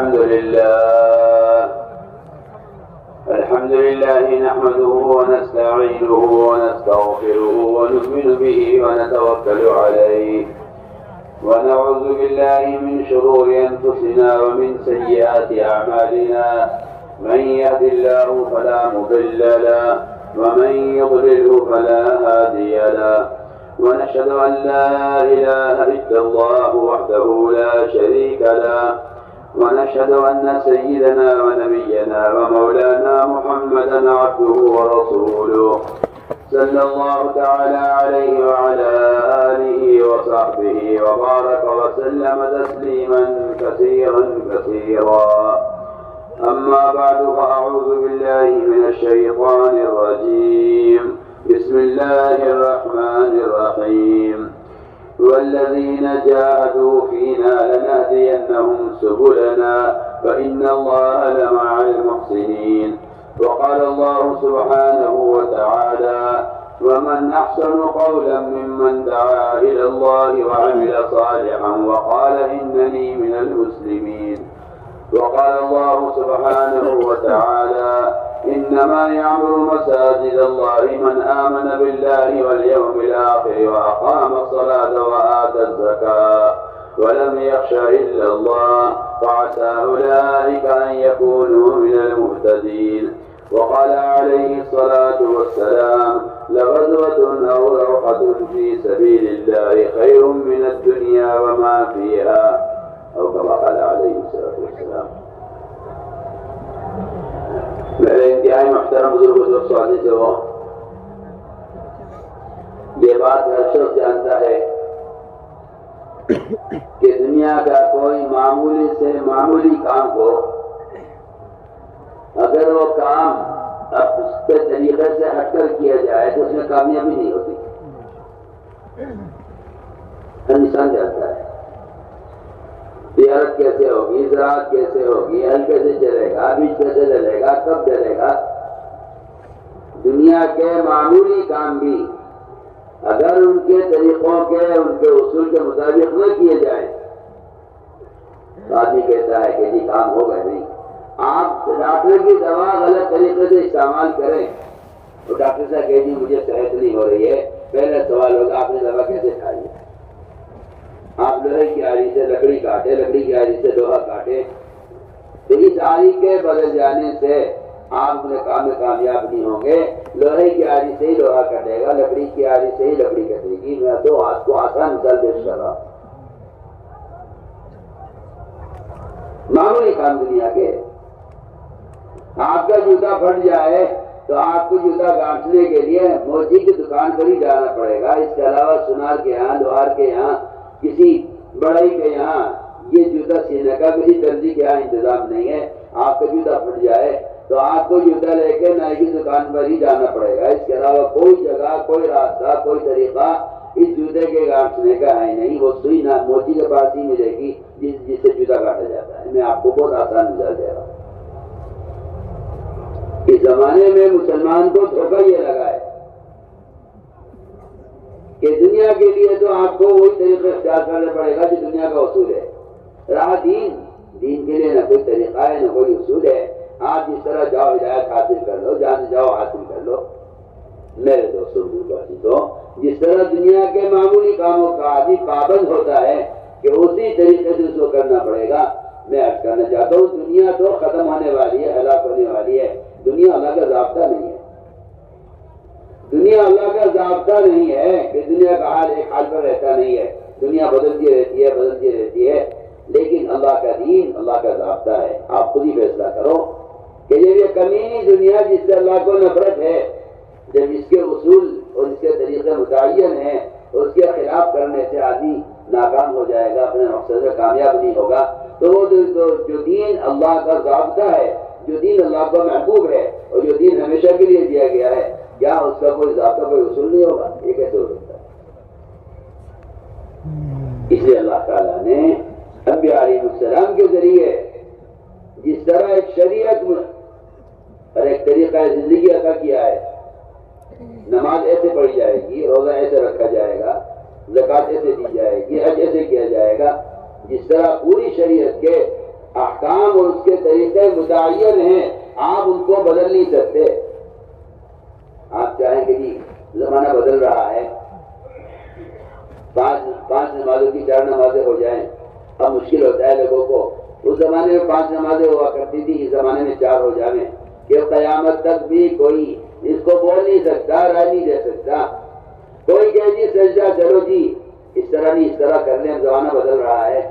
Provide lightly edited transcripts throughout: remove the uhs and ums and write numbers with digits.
الحمد لله نحمده ونستعينه ونستغفره ونؤمن به ونتوكل عليه ونعوذ بالله من شرور أنفسنا ومن سيئات أعمالنا من يهد الله فلا مضل له ومن يضلله فلا هادي له ونشهد أن لا إله إلا الله وحده لا شريك له ونشهد أن سيدنا ونبينا ومولانا محمدا عبده ورسوله صلى الله تعالى عليه وعلى آله وصحبه وبارك وسلم تسليما كثيرا أما بعد فأعوذ بالله من الشيطان الرجيم بسم الله الرحمن الرحيم والذين جاهدوا فينا لنهدينهم سبلنا وإن الله لمع المحسنين وقال الله سبحانه وتعالى ومن أحسن قولا ممن دعا إلى الله وعمل صالحا وقال إنني من المسلمين وقال الله سبحانه وتعالى إنما يعمر مساجد الله من آمن بالله واليوم الآخر وأقام الصلاة وآتى الزكاة ولم يخش إلا الله فعسى أولئك أن يكونوا من المهتدين وقال عليه الصلاة والسلام لغزوة أو روحة في سبيل الله خير من الدنيا وما فيها أو كما قال عليه الصلاة والسلام. میرے انتہائی محترم بزرگ دوستوں سے وہ یہ بات ہر شخص جانتا ہے کہ دنیا کا کوئی معمولی سے معمولی کام کو اگر وہ کام اس کے طریقے سے ہٹ کر کیا جائے تو اس میں کامیابی نہیں ہوتی. انسان جانتا ہے تجارت کیسے ہوگی، زراعت کیسے ہوگی، ہل کیسے چلے گا، بیج کیسے چلے گا، کب چلے گا. دنیا کے معمولی کام بھی اگر ان کے طریقوں کے ان کے اصول کے مطابق نہ کیے جائیں تو آدمی کہتا ہے کہ جی کام ہوگا نہیں. آپ ڈاکٹر کی دوا غلط طریقے سے استعمال کریں تو ڈاکٹر صاحب کہ جی مجھے صحت نہیں ہو رہی ہے، پہلا سوال ہوگا آپ نے دوا کیسے کھائی ہے. آپ لوہے کی آری سے لکڑی کاٹے، لکڑی کی آری سے لوہا کاٹے تو اس آری کے بدل جانے سے آپ اپنے کام میں کامیاب نہیں ہوں گے. لوہے کی آری سے ہی لوہا کٹے گا، لکڑی کی آری سے ہی لکڑی کٹے گی. میں تو آپ کو آسان مثال پیش کر رہا ہوں. معمولی کام دنیا کے آپ کا جوتا پھٹ جائے تو آپ کو جوتا گانٹنے کے لیے موچی کی دکان پر ہی جانا پڑے گا. اس کے علاوہ سنار کے یہاں، لوہار کے یہاں، کسی بڑائی کے یہاں یہ جوتا سینے کا کسی درزی کے یہاں انتظام نہیں ہے. آپ کا جوتا پھٹ جائے تو آپ کو جوتا لے کے نائی کی دکان پر ہی جانا پڑے گا. اس کے علاوہ کوئی جگہ، کوئی راستہ، کوئی طریقہ اس جوتے کے گانٹنے کا ہے نہیں. وہ سوئی نہ موچی کے پاس ہی ملے گی جس سے جوتا کاٹا جاتا ہے. میں آپ کو بہت آسان مثال دے رہا ہوں. اس زمانے میں مسلمان کو دھوکہ یہ لگا ہے کہ دنیا کے لیے تو آپ کو وہی طریقے اختیار کرنا پڑے گا جو دنیا کا اصول ہے. رہا دین کے لیے نہ کوئی طریقہ ہے نہ کوئی اصول ہے. آپ جس طرح جاؤ ہدایت حاصل کر لو، جہاں جاؤ حاصل کر لو. میرے دوستوں جس طرح دنیا کے معمولی کاموں کا آدمی پابند ہوتا ہے کہ اسی طریقے سے اس کو کرنا پڑے گا. میں عرض کرنا چاہتا ہوں دنیا تو ختم ہونے والی ہے، ہلاک ہونے والی ہے. دنیا اللہ کا ضابطہ نہیں ہے. دنیا اللہ کا ضابطہ نہیں ہے کہ دنیا کا حال ایک حال پر رہتا نہیں ہے. دنیا بدلتی رہتی ہے لیکن اللہ کا دین اللہ کا ضابطہ ہے. آپ خود ہی فیصلہ کرو کہ یہ کمینی دنیا جس سے اللہ کو نفرت ہے، جب اس کے اصول اور اس کے طریقے متعین ہیں اس کے خلاف کرنے سے آدمی ناکام ہو جائے گا، اپنے مقصد میں کامیاب نہیں ہوگا. تو وہ جو دین اللہ کا ضابطہ ہے، جو دین اللہ کا محبوب ہے اور جو دین ہمیشہ کے لیے دیا گیا ہے، کیا اس کا کوئی ضابطہ، کوئی اصول نہیں ہوگا؟ یہ کیسے ہو سکتا ہے؟ اس لیے اللہ تعالیٰ نے انبیاء علیہ السلام کے ذریعے جس طرح ایک شریعت اور ایک طریقہ زندگی عطا کیا ہے. نماز ایسے پڑھی جائے گی، روزہ ایسے رکھا جائے گا، زکوٰۃ ایسے دی جائے گی، حج ایسے کیا جائے گا. جس طرح پوری شریعت کے احکام اور اس کے طریقے متعین ہیں، آپ ان کو بدل نہیں سکتے۔ آپ چاہیں کہ جی زمانہ بدل رہا ہے، پانچ نمازوں کی 4 نمازیں ہو جائیں، اب مشکل ہوتا ہے لوگوں کو۔ اس زمانے میں 5 نمازیں ہوا کرتی تھی، اس زمانے میں 4 ہو جائیں، کہ قیامت تک بھی کوئی اس کو بول نہیں سکتا، رائے نہیں دے سکتا۔ کوئی کہ جی سجدہ چلو جی اس طرح نہیں، اس طرح کر لیں، زمانہ بدل رہا ہے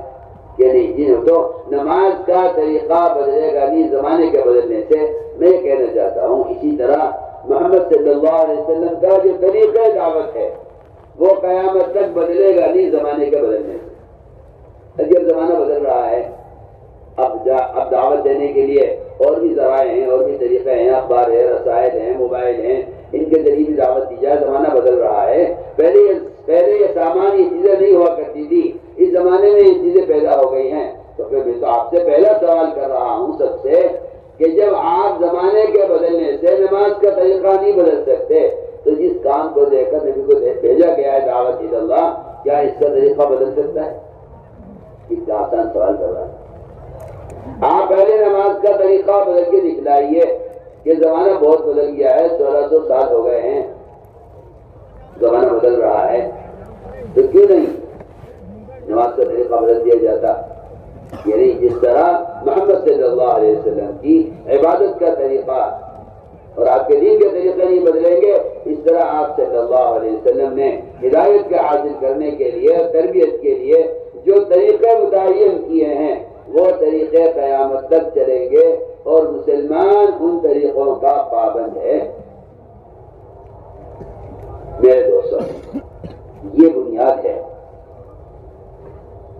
کہ نہیں جی، تو نماز کا طریقہ بدلے گا نہیں زمانے کے بدلنے سے۔ میں کہنا چاہتا ہوں اسی طرح محمد صلی اللہ علیہ وسلم کا جو طریقہ دعوت ہے وہ قیامت تک بدلے گا نہیں زمانے کے بدلنے سے۔ جب زمانہ بدل رہا ہے، اب دعوت دینے کے لیے اور بھی ذرائع ہیں، اور بھی طریقے ہیں، اخبار ہے، رسائل ہیں، موبائل ہیں، ان کے ذریعے بھی دعوت دی جائے۔ زمانہ بدل رہا ہے، پہلے یہ سامان، یہ چیزیں نہیں ہوا کرتی تھی، اس زمانے میں یہ چیزیں پیدا ہو گئی ہیں۔ تو پھر میں تو آپ سے پہلا سوال کر رہا ہوں سب سے کہ جب آپ زمانے کے بدلنے سے نماز کا طریقہ نہیں بدل سکتے، تو جس کام کو دے کر نبی کو بھیجا گیا ہے دعوت اللہ، کیا اس کا طریقہ بدل سکتا ہے؟ اتنا آسان سوال کر رہا ہے۔ آپ پہلے نماز کا طریقہ بدل کے دکھلائیے کہ زمانہ بہت بدل گیا ہے، 1600 سال ہو گئے ہیں، زمانہ بدل رہا ہے، تو کیوں نہیں نماز کا طریقہ بدل دیا جاتا؟ یعنی جس طرح محمد صلی اللہ علیہ وسلم کی عبادت کا طریقہ اور آپ کے دین کے طریقے نہیں بدلیں گے، اس طرح آپ صلی اللہ علیہ وسلم نے ہدایت کے حاصل کرنے کے لیے، تربیت کے لیے جو طریقے متعین کیے ہیں وہ طریقے قیامت تک چلیں گے، اور مسلمان ان طریقوں کا پابند ہے۔ میرے دوستوں، یہ بنیاد ہے۔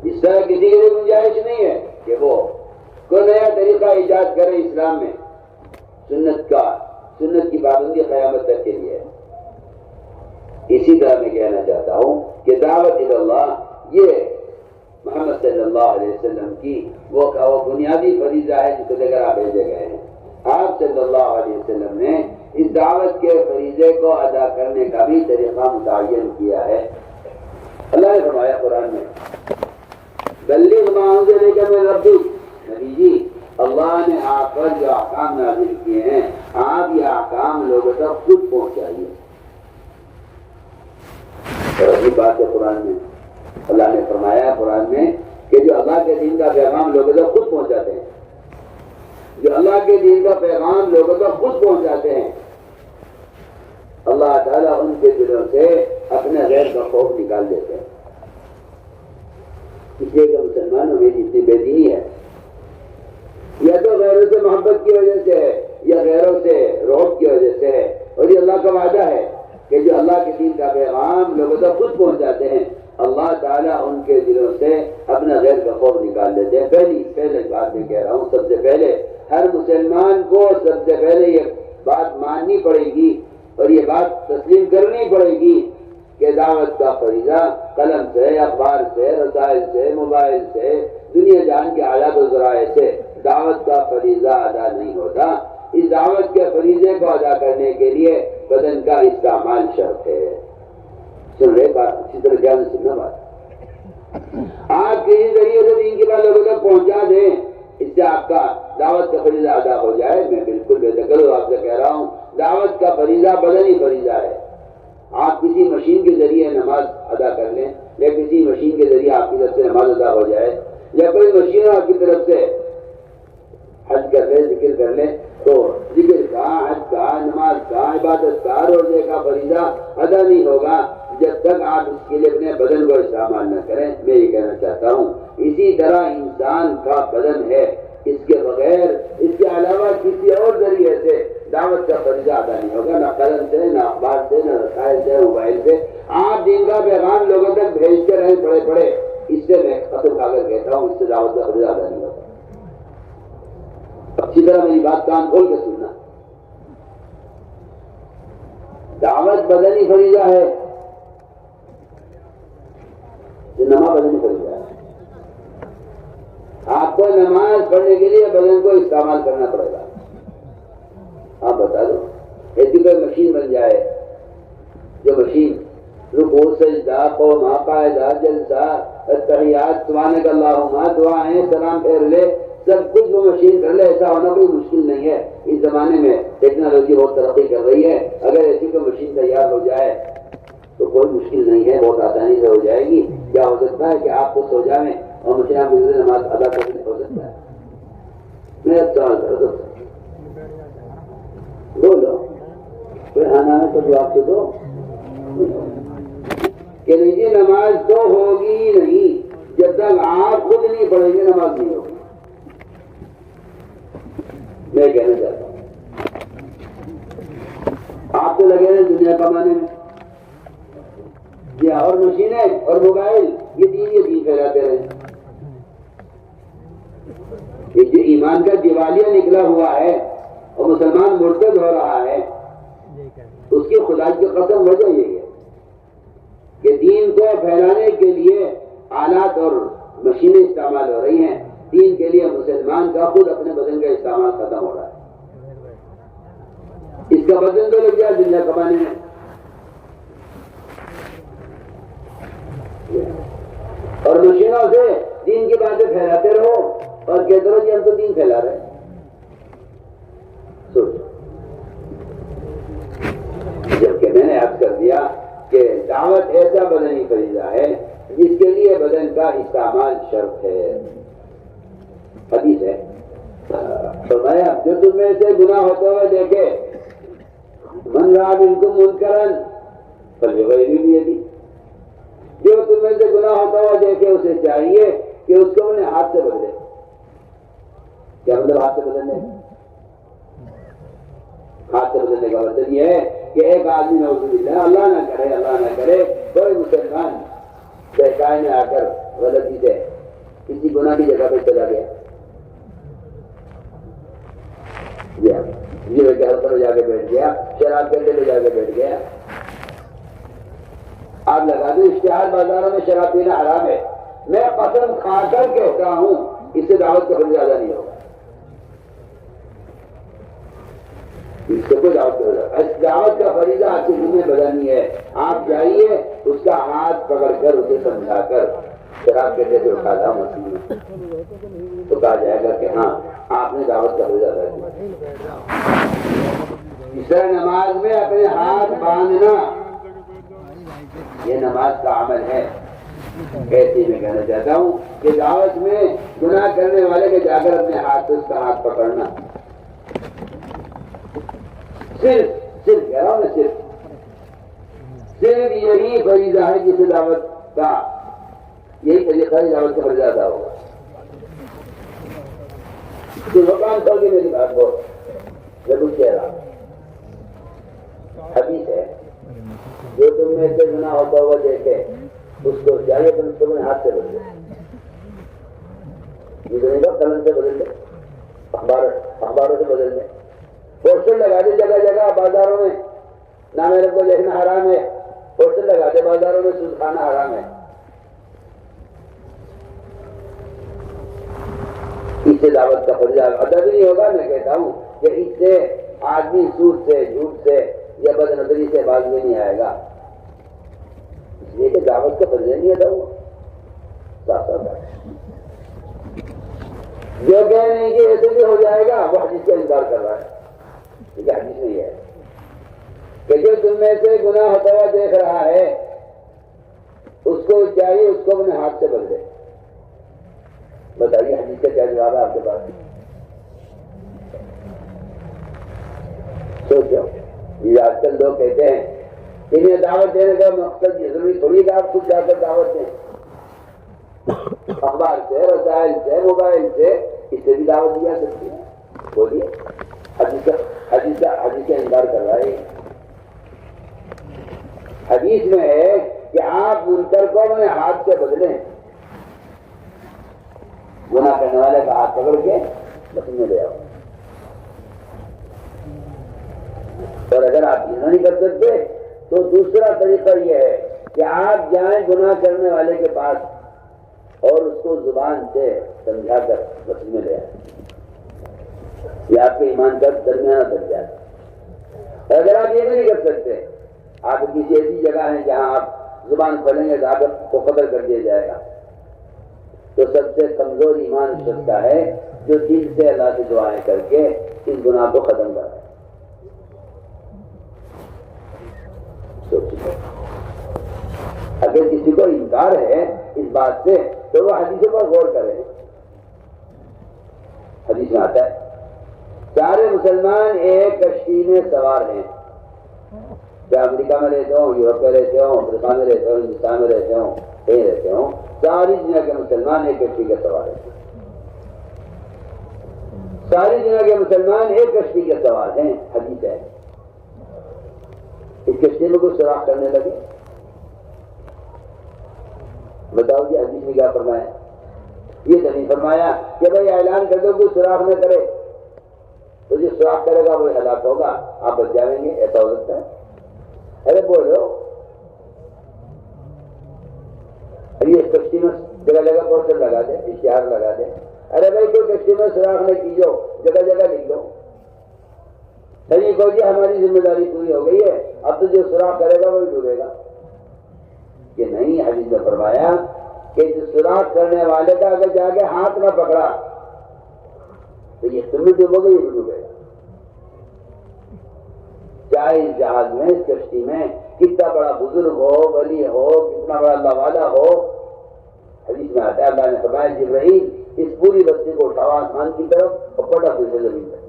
اس طرح کسی کے لیے گنجائش نہیں ہے کہ وہ کوئی نیا طریقہ ایجاد کرے اسلام میں۔ سنت کی پابندی قیامت تک کے لیے ہے۔ اسی طرح میں کہنا چاہتا ہوں کہ دعوت اللہ یہ محمد صلی اللہ علیہ وسلم کی وہ بنیادی فریضہ ہے جس کو لے کر آپ بھیجے گئے ہیں۔ آپ صلی اللہ علیہ وسلم نے اس دعوت کے فریضے کو ادا کرنے کا بھی طریقہ متعین کیا ہے۔ اللہ نے فرمایا قرآن میں، بلغ ما انزل الیک من ربک، نبی جی اللہ نے آپ پر جو احکام نازل کیے ہیں، آپ یہ احکام لوگوں تک خود پہنچائیے۔ اور اسی بات ہے قرآن میں اللہ نے فرمایا قرآن میں کہ جو اللہ کے دین کا پیغام لوگوں تک خود پہنچاتے ہیں، جو اللہ کے دین کا پیغام لوگوں تک خود پہنچاتے ہیں، اللہ تعالیٰ ان کے دلوں سے اپنے غیر کا خوف نکال دیتے ہیں۔ اس لیے کہ مسلمانوں میں جتنی بے دینی ہے، یا تو غیروں سے محبت کی وجہ سے ہے، یا غیروں سے رعب کی وجہ سے ہے، اور یہ اللہ کا وعدہ ہے کہ جو اللہ کے دین کا پیغام لوگوں تک خود پہنچاتے ہیں، اللہ تعالیٰ ان کے دلوں سے اپنا غیر کا خوف نکال دیتے ہیں۔ پہلے بات میں کہہ رہا ہوں، سب سے پہلے ہر مسلمان کو سب سے پہلے یہ بات ماننی پڑے گی اور یہ بات تسلیم کرنی پڑے گی کہ دعوت کا فریضہ قلم سے، اخبار سے، رسائل سے، موبائل سے، دنیا جہان کے آلات و ذرائع سے دعوت کا فریضہ ادا نہیں ہوتا۔ اس دعوت کے فریضے کو ادا کرنے کے لیے بدن کا استعمال شرط ہے۔ سن رہے بات؟ اسی طرح دھیان سے سننا بات۔ آپ کسی ذریعے سے دین کی بات لوگوں تک پہنچا دیں، اس سے آپ کا دعوت کا فریضہ ادا ہو جائے۔ میں بالکل بے دخل آپ سے کہہ رہا ہوں، دعوت کا فریضہ بدنی فریضہ ہے۔ آپ کسی مشین کے ذریعے نماز ادا کر لیں، یا کسی مشین کے ذریعے آپ کی طرف سے نماز ادا ہو جائے، یا کوئی مشین آپ کی طرف سے حج کر لیں، ذکر کر لیں، تو ذکر کا، حج کا، نماز کا، عبادت کا، روزے کا فریضہ ادا نہیں ہوگا جب تک آپ اس کے لیے اپنے بدن کو استعمال نہ کریں۔ میں یہ کہنا چاہتا ہوں اسی طرح انسان کا بدن ہے، اس کے بغیر، اس کے علاوہ کسی اور ذریعے سے دعوت کا فریضہ ادا نہیں ہوگا، نہ قلم سے، نہ اخبار سے، نہ رسائل سے، موبائل سے۔ آپ دین کا پیغام لوگوں تک بھیجتے رہیں پڑے اس سے میں قسم کھا کر کہتا ہوں اس سے دعوت کا فریضہ ادا نہیں ہوگا۔ اچھی طرح میری بات کان کھول کے سننا، دعوت بدنی فریضہ ہے، نماز بدنی فریضہ ہے۔ آپ کو نماز پڑھنے کے لیے بدن کو استعمال کرنا پڑے گا۔ آپ بتا دو، ایسی کوئی مشین بن جائے جو مشین رکوع، سجدہ، قوما، قاعدہ، جلسہ، تحیات، سبحانک اللہم، دعائیں، سلام پھیر لے، سب کچھ وہ مشین کر لے، ایسا ہونا کوئی مشکل نہیں ہے۔ اس زمانے میں ٹیکنالوجی بہت ترقی کر رہی ہے، اگر ایسی کوئی مشین تیار ہو جائے تو کوئی مشکل نہیں ہے، بہت آسانی سے ہو جائے گی۔ کیا ہو سکتا ہے کہ آپ کو سو جائیں اور مشین آپ کی نماز ادا کرنے ہو سکتا ہے؟ میرا سوال کرو، بولو کوئی آنا ہے تو جواب تو دو کہ نہیں نماز تو ہوگی نہیں جب تک آپ خود نہیں پڑھیں گے، نماز نہیں ہوگی۔ میں کہنا چاہتا ہوں آپ تو لگے ہیں دنیا کمانے میں، اور مشینیں اور موبائل یہ دین پھیلاتے رہے۔ یہ جو ایمان کا دیوالیہ نکلا ہوا ہے اور مسلمان مرتد ہو رہا ہے، اس کی خدا کی قسم وجہ یہ ہے کہ دین کو پھیلانے کے لیے آلات اور مشینیں استعمال ہو رہی ہیں، دین کے لیے مسلمان کا خود اپنے بدن کا استعمال ختم ہو رہا ہے۔ اس کا بدن تو لگ جائے دنیا کمانے میں، اور مشینوں سے دین کی باتیں پھیلاتے رہو اور کہتے رہو جی ہم تو دین پھیلا رہے ہیں۔ سوچو، جبکہ میں نے عرض کر دیا کہ دعوت ایسا بدنی فریضہ ہے جس کے لیے بدن کا استعمال شرط ہے۔ حدیث ہے، فرمایا جو تم میں سے گناہ ہوتے ہوئے دیکھے، من رأى منکم منکرا فلیغیرہ بیدہ، جو تم میں سے گناہ ہوتا ہوا دیکھے اسے چاہیے کہ اس کو اپنے ہاتھ سے بدلے۔ کیا مطلب ہاتھ سے بدلنے؟ ہاتھ سے بدلنے کا مطلب یہ ہے کہ ایک آدمی نعوذ باللہ، اللہ نہ کرے کوئی مسلمان بہکائے میں آ کر غلطی سے کسی گناہ کی جگہ پہ چلا گیا، یہ گھر پر جا کے بیٹھ گیا، شراب کے پہ جا کے بیٹھ گیا۔ آپ لگا دیں اشتہار بازاروں میں شراب پینا حرام ہے، میں قسم کھا کر کہتا ہوں اس سے دعوت کا فریضہ زیادہ نہیں ہوگا، اس سے کوئی دعوت کا فریضہ، دعوت کا فریضہ آپ کی ذمہ بدنی ہے۔ آپ جائیے اس کا ہاتھ پکڑ کر اسے سمجھا کر شراب کے سے اٹھا لا مسئلہ تو کہا جائے گا کہ ہاں آپ نے دعوت کا فریضہ ادا کیا۔ اس طرح نماز میں اپنے ہاتھ باندھنا یہ نماز کا عمل ہے۔ ایسے میں کہنا چاہتا ہوں کہ دعوت میں گناہ کرنے والے کے جا کر اپنے ہاتھ سے اس کا ہاتھ پکڑنا، صرف کہہ رہا ہوں میں، صرف یہی فریضہ ہے جسے دعوت کا، یہی طریقہ ہے دعوت کا فریضہ ادا ہوگا۔ تو مقام کر کے میری بات کو ضرور کہہ رہا ہوں، حدیث ہے جو تم میں سے گناہ ہوتا ہوا دیکھے اس کو چاہیے تم اس کو اپنے ہاتھ سے بدلے، یہ نہیں کہ قلم سے بدل دے، اخباروں سے بدل دے، پوسٹر لگا دے جگہ جگہ بازاروں میں، نامحرم کو دیکھنا حرام ہے، پوسٹر لگا دے بازاروں میں سود کھانا حرام ہے۔ اس سے دعوت کا فریضہ ادا بھی نہیں ہوگا۔ میں کہتا ہوں کہ اس سے آدمی سود سے، جھوٹ سے یا بد نظری سے باز بھی نہیں آئے گا، اس لیے کہ دعوت کا فریضہ نہیں ادا ہوا۔ صاف جو کہہ نہیں کہ ایسے بھی ہو جائے گا وہ حدیث کا انکار کر رہا ہے، ٹھیک ہے؟ حدیث نہیں ہے کہ جو تم میں سے گناہ ہوتا ہوا دیکھ رہا ہے اس کو چاہیے اس کو اپنے ہاتھ سے بدلے۔ بتائیے حدیث کا کیا جواب ہے آپ کے پاس؟ سوچو، یہ آج کل لوگ کہتے ہیں انہیں دعوت دینے کا مقصد یہ ضروری تھوڑی کہ آپ خود جا کر دعوت دیں، اخبار سے، رسائل سے، موبائل سے، اس سے بھی دعوت دی جا سکتی ہے۔ بولیے، حدیث کا انکار کر رہا ہے۔ حدیث میں ہے کہ آپ منکر کو اپنے ہاتھ سے بدلیں، گناہ کرنے والے کا ہاتھ پکڑ کے بس میں لے آؤ۔ اور اگر آپ یہ نہیں کر سکتے تو دوسرا طریقہ یہ ہے کہ آپ جائیں گناہ کرنے والے کے پاس اور اس کو زبان سے سمجھا کر بس میں لے آئیں، یہ آپ کے ایمان کا درمیانہ درجہ ہے۔ اگر آپ یہ نہیں کر سکتے، آپ کسی ایسی جگہ ہیں جہاں آپ زبان کھولیں گے تو آپ کو قتل کر دیا جائے گا، تو سب سے کمزور ایمان شخص کا ہے جو دل سے اللہ سے دعائیں کر کے اس گناہ کو ختم کر رہے ہیں. اگر کسی کو انکار ہے اس بات سے تو وہ حدیثوں پر غور کرے. حدیث میں آتا ہے سارے مسلمان ایک کشتی میں سوار ہیں، چاہے امریکہ میں رہتے ہوں، یورپ میں رہتے ہوں، افریقہ میں رہتے ہوں، ہندوستان میں رہتے ہوں، کہیں رہتے ہوں، ساری دنیا کے مسلمان ایک کشتی کے سوار ہیں. ساری دنیا کے مسلمان ایک کشتی کے سوار ہیں. حدیث ہے. اس کشتی میں کوئی سوراخ کرنے لگے، بتاؤ جی حدیث میں کیا فرمایا؟ یہ تو نہیں فرمایا کہ بھائی اعلان کر دو کوئی سوراخ نہ کرے، تو جو سوراخ کرے گا وہ ہلاک ہوگا، آپ بچ جائیں گے. ایسا ہو سکتا ہے؟ ارے بولو، ابھی اس کشتی میں جگہ جگہ پوسٹر لگا دے، اشتہار لگا دے، ارے بھائی کوئی کشتی میں سوراخ نہ کیجو، جگہ جگہ لکھ دو. صحیح کو جی ہماری ذمہ داری پوری ہو گئی ہے، اب تو جو سوراخ کرے گا وہی ڈوبے گا. کہ نہیں، حدیث میں فرمایا کہ جو سوراخ کرنے والے کا اگر جا کے ہاتھ نہ پکڑا تو یہ تم بھی ڈوبو گے، یہ بھی ڈوبے گا. چاہے اس جہاز میں، اس کشتی میں کتنا بڑا بزرگ ہو، ولی ہو، کتنا بڑا اللہ والا ہو، حدیث میں آتا ہے اللہ نے فرمایا جبرائیل اس پوری بستی کو اٹھاؤ آسمان کی طرف اور پٹا پھر سے زمین پر.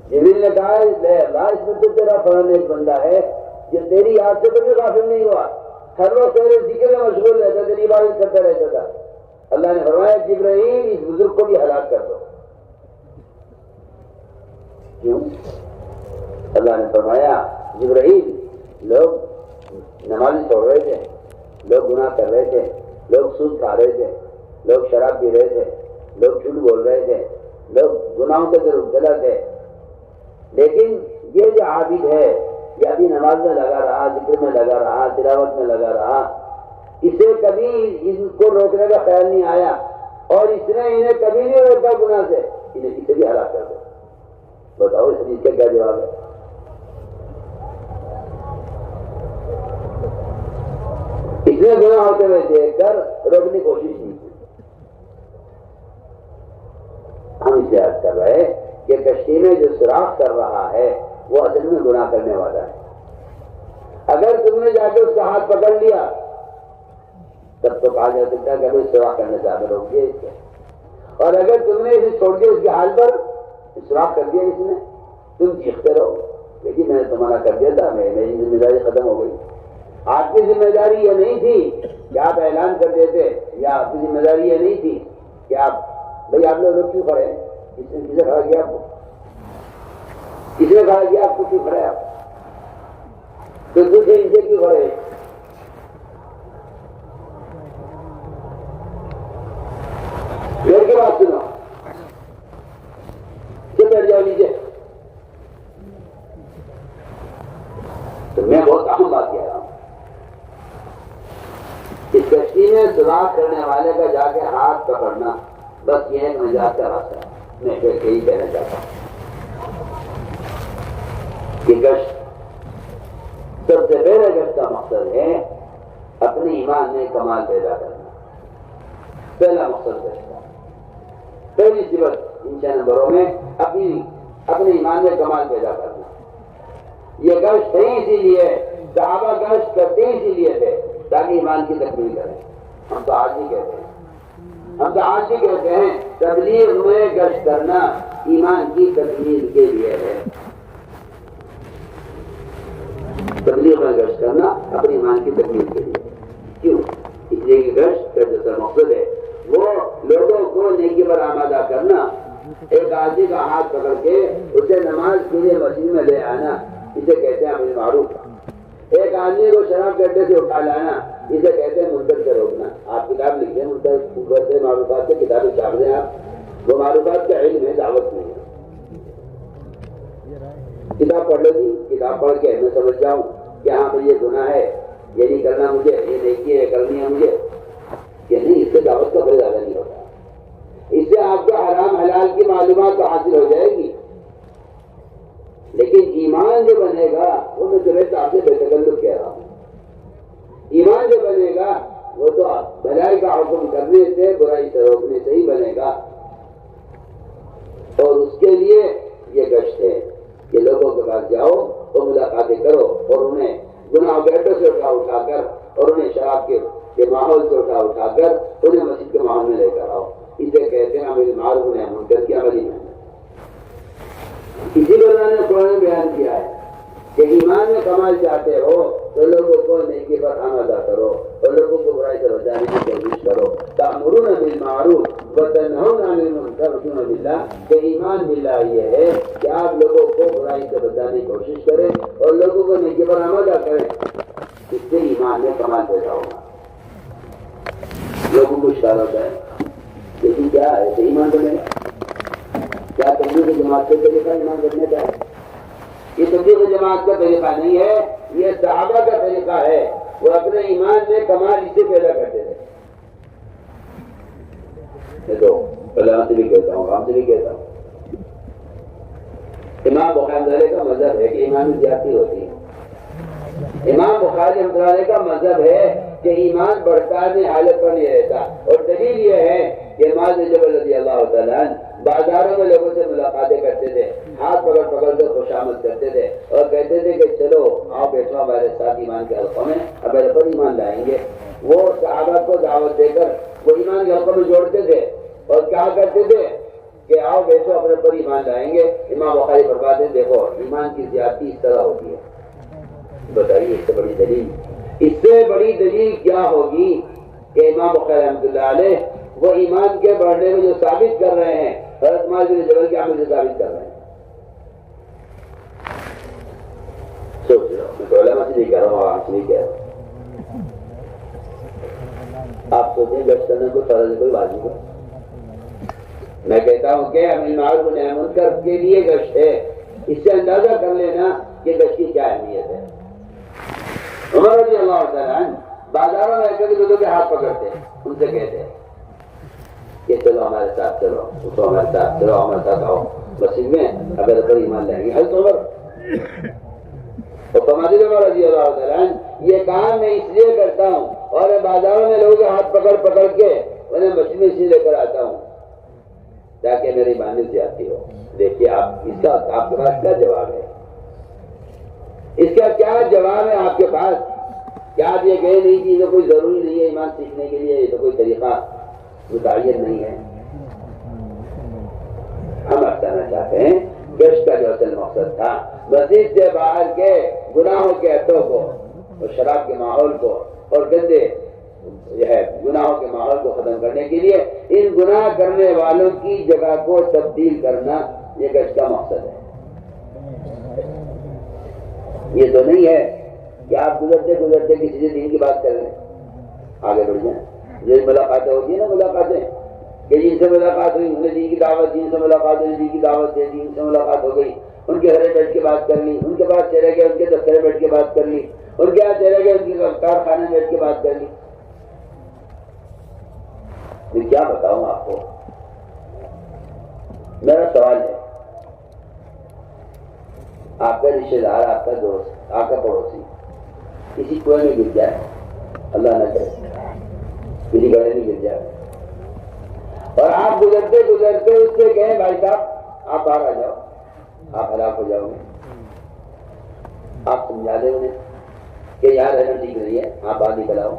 جبرائیل نے کہا لے اللہ، اس میں تو تیرا فرن ایک بندہ ہے جو تیری یاد سے کبھی غافل نہیں ہوا، ہر وقت تیرے ذکر میں مشغول رہتا، تیری عبادت کرتا رہتا تھا. اللہ نے فرمایا جبرائیل اس بزرگ کو بھی ہلاک کر دو. کیوں؟ اللہ نے فرمایا جبرائیل لوگ نماز چھوڑ رہے تھے، لوگ گناہ کر رہے تھے، لوگ سود کھا رہے تھے، لوگ شراب پی رہے تھے، لوگ جھوٹ بول رہے تھے، لوگ گناہوں کے در مبتلا تھے، لیکن یہ جو عابد ہے یہ ابھی نماز میں لگا رہا، ذکر میں لگا رہا، تلاوت میں لگا رہا، اسے کبھی ان کو روکنے کا خیال نہیں آیا اور اس نے انہیں کبھی نہیں روکا گناہ سے، انہیں کسی بھی ہلاک کر دو. بتاؤ اس حدیث کا کیا جواب ہے؟ اس نے گناہ ہوتے ہوئے دیکھ کر روکنے کی کوشش نہیں کی. ہم اس سے عرض کر رہے کہ کشتی میں جو سوراخ کر رہا ہے وہ اصل میں گناہ کرنے والا ہے. اگر تم نے جا کے اس کا ہاتھ پکڑ لیا تب تو کہا جا سکتا ہے کہ ابھی سوراخ کرنے سے آپ روک دیا اس کو، اور اگر تم نے اسے چھوڑ دیا اس کے حال پر، سوراخ کر دیا اس نے، تم چیختے رہو لیکن میں نے تو منع کر دیا تھا، میری ذمہ داری ختم ہو گئی. آپ کی ذمہ داری یہ نہیں تھی کہ آپ اعلان کر دیتے، یا آپ کی ذمہ داری یہ نہیں تھی کہ آپ بھائی آپ لوگ کیوں کھڑے ہیں، کس نے کسے کھڑا کیا آپ کو، کس نے کھڑا کیا آپ کو، کیوں کھڑے آپ تو دوسرے ان سے کیوں کھڑے ہیں؟ پھر کی بات سنو، بیٹھ جاؤ نیچے. تو میں بہت اہم بات کہہ رہا ہوں، اس کشتی میں سوراخ کرنے والے کا جا کے ہاتھ پکڑنا بس یہ ایک نجات کا راستہ ہے. میں پھر یہی کہنا چاہتا ہوں کہ گشت، سب سے پہلے گشت کا مقصد ہے اپنے ایمان میں کمال پیدا کرنا. پہلا مقصد گشت کا، پہلی صفت ان 6 نمبروں میں اپنے ایمان میں کمال پیدا کرنا. یہ گشت ہے اسی لیے، صحابہ گشت کرتے اسی لیے تھے تاکہ ایمان کی تکمیل کریں. ہم تو آج بھی کہتے ہیں تبلیغ میں گشت کرنا ایمان کی تکمیل کے لیے ہے. تبلیغ میں گشت کرنا اپنے ایمان کی تکمیل کے لیے. کیوں؟ اس لیے کہ گشت کا جو مقصد ہے وہ لوگوں کو نیکی پر آمادہ کرنا. ایک آدمی کا ہاتھ پکڑ کے اسے نماز کے لیے مسجد میں لے آنا، اسے کہتے ہیں امر معروف. ایک آدمی کو شراب کے اڈے سے اٹھا لانا، اسے کہتے ہیں منکر سے روکنا. آپ کتاب لکھیں، منکر سے معروفات سے کتابیں چھاپ دیں آپ، وہ معروفات کا علم ہے، دعوت نہیں ہے. کتاب پڑھ لو جی، کتاب پڑھ کے میں سمجھ جاؤں کہ ہاں بھائی یہ گناہ ہے، یہ نہیں کرنا مجھے، یہ نیکی ہے کرنی ہے مجھے، کہ نہیں، اس سے دعوت کا کوئی زیادہ نہیں ہوتا. اس سے آپ کو حرام حلال کی معلومات تو حاصل ہو جائے گی، لیکن ایمان جو بنے گا وہ میں تمہیں آپ سے بے تکلف کہہ رہا ہوں. ایمان جو بنے گا وہ تو بھلائی کا حکم کرنے سے برائی سے روکنے سے ہی بنے گا. اور اس کے لیے یہ گشت ہے کہ لوگوں کے پاس جاؤ تو ملاقاتیں کرو اور انہیں گناہ کے اڈوں سے اٹھا کر اور انہیں شراب کے ماحول سے اٹھا کر انہیں مسجد کے ماحول میں لے کر آؤ. اسے کہتے ہیں امر معروف نہی عن منکر کی عملی محنت. اسی لیے اللہ نے قرآن بیان کیا ہے کہ ایمان میں کمال چاہتے ہو تو لوگوں کو نیکی پر آمادہ کرو اور لوگوں کو برائی سے بچانے کی کوشش کرو. تأمرون بالمعروف وتنہون عن المنکر تؤمنون باللہ کہ ایمان باللہ یہ ہے کہ آپ لوگوں کو برائی سے بچانے کی کوشش کریں اور لوگوں کو نیکی پر آمادہ کریں. اس سے ایمان میں کمال پیدا ہوگا. لوگوں کو اشارہ ہوتا ہے لیکن کیا ہے کہ ایمان بنے گا؟ کیا تبلیغ جماعت کا طریقہ ایمان بننے کا ہے؟ یہ تبلیغ جماعت کا طریقہ نہیں ہے، یہ صحابہ کا طریقہ ہے. وہ اپنے ایمان میں کمال اسے پیدا کرتے تھے. تو اللہ سے بھی کہتا ہوں، ہم سے بھی کہتا ہوں، امام بخاری کا مذہب ہے کہ ایمان میں زیادتی ہوتی ہے. امام بخاری رحمۃ اللہ علیہ کا مذہب ہے کہ ایمان بڑھتا نہیں، حالت پر نہیں رہتا. اور دلیل یہ ہے کہ معاذ بن جبل رضی اللہ تعالیٰ عنہ بازاروں میں لوگوں سے ملاقاتیں کرتے تھے، ہاتھ پکڑ کر خوش آمد کرتے تھے اور کہتے تھے کہ چلو آؤ بیٹھو ہمارے ساتھ ایمان کے حلقوں میں، اب میرے پر ایمان لائیں گے. وہ صحابہ کو دعوت دے کر وہ ایمان کے حلقوں میں جوڑتے تھے اور کیا کرتے تھے کہ آؤ بیٹھو اپنے پر ایمان لائیں گے. امام بخاری فرماتے ہیں دیکھو ایمان کی زیادتی اس طرح ہوتی ہے. بتائیے اس سے بڑی دلیل، اس سے بڑی دلیل کیا ہوگی کہ امام بخاری رحمۃ اللہ علیہ وہ ایمان کے بڑھنے میں جو ثابت کر رہے ہیں حضرت معاذ بن جبل کے عمل سے ثابت کر رہے ہیں. سوچ رہا ہوں میں تو علماء سے نہیں کہہ رہا ہوں، آپ سے نہیں کہہ رہا ہوں. آپ سوچیں گشت کرنے کو فرض کوئی واجب ہے؟ میں کہتا ہوں کہ امر معروف نہی عن منکر کے لیے گشت ہے. اس سے اندازہ کر لینا کہ گشت کی کیا اہمیت ہے. عمر رضی اللہ تعالیٰ عنہ بازاروں میں ایسے لوگوں کے ہاتھ پکڑتے ہیں، ان سے کہتے ہیں کہ چلو ہمارے ساتھ چلو، اٹھو ہمارے ساتھ چلو، ہمارے ساتھ آؤ مسجد میں اگر پر ایمان لائیں گے. حضرت عمر اور فرماتے ہیں عمر رضی اللہ تعالیٰ عنہ یہ کام میں اس لیے کرتا ہوں اور بازاروں میں لوگوں کے ہاتھ پکڑ کے انہیں مسجد میں اسی لے کر آتا ہوں تاکہ میری ایمان زیادتی ہو. دیکھیے آپ اس کا آپ کے پاس کیا جواب ہے؟ اس کا کیا جواب ہے آپ کے پاس؟ کیا آپ یہ کہے نہیں کہ یہ کوئی ضروری نہیں ہے ایمان سیکھنے کے لیے، یہ تو کوئی طریقہ متعین نہیں ہے؟ ہم بتانا چاہتے ہیں گشت کا جو اصل مقصد تھا مسجد سے باہر کے گناہوں کے اڈوں کو اور شراب کے ماحول کو اور گندے گناہوں کے ماحول کو ختم کرنے کے لیے ان گناہ کرنے والوں کی جگہ کو تبدیل کرنا یہ گشت کا مقصد ہے. یہ تو نہیں ہے کہ آپ گزرتے کسی سے دین کی بات کر رہے ہیں، آگے بڑھ جائیں. جو ملاقاتیں ہوتی ہیں نا، ملاقاتیں کہ جن سے ملاقات ہوئی انہیں دین کی دعوت، جن سے ملاقات ہوئی دین کی دعوت دے دی، ان سے ملاقات ہو گئی ان کے گھرے بیٹھ کے بات کر لی، ان کے پاس چلے گئے ان کے دفتر بیٹھ کے بات کر لی، ان کے یہاں چلے گئے ان کے کارخانے بیٹھ کے بات کر لی. میں کیا بتاؤں آپ کو؟ میرا سوال ہے، آپ کا رشتے دار، آپ کا دوست، آپ کا پڑوسی کسی کنویں میں گر جائے، اللہ نہ کرے کسی گڑھے میں گر جائے اور آپ گزرتے اس سے کہیں بھائی صاحب آپ باہر آ جاؤ، آپ ہلاک ہو جاؤ گے. آپ سمجھا دیں انہیں کہ یہاں رہنا ٹھیک نہیں ہے، آپ باہر نکل آؤ.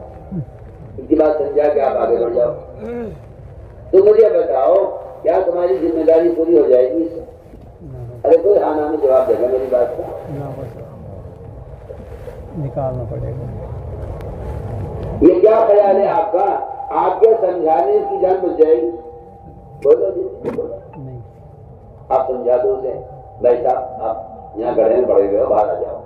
اس کی بات سمجھا کہ آپ آگے بڑھ جاؤ. تو مجھے بتاؤ کیا تمہاری ذمہ داری پوری ہو جائے گی اس سے؟ ارے کوئی ہاں نہ میں جواب دے گا میری بات کا؟ نکالنا پڑے گا. یہ کیا خیال ہے آپ کا؟ آپ کے سمجھانے کی جان بچ جائے گی؟ بولو جی بولو. آپ سمجھا دو اسے بھائی صاحب آپ یہاں گڑھے میں پڑے ہوئے ہو، باہر آ جاؤ.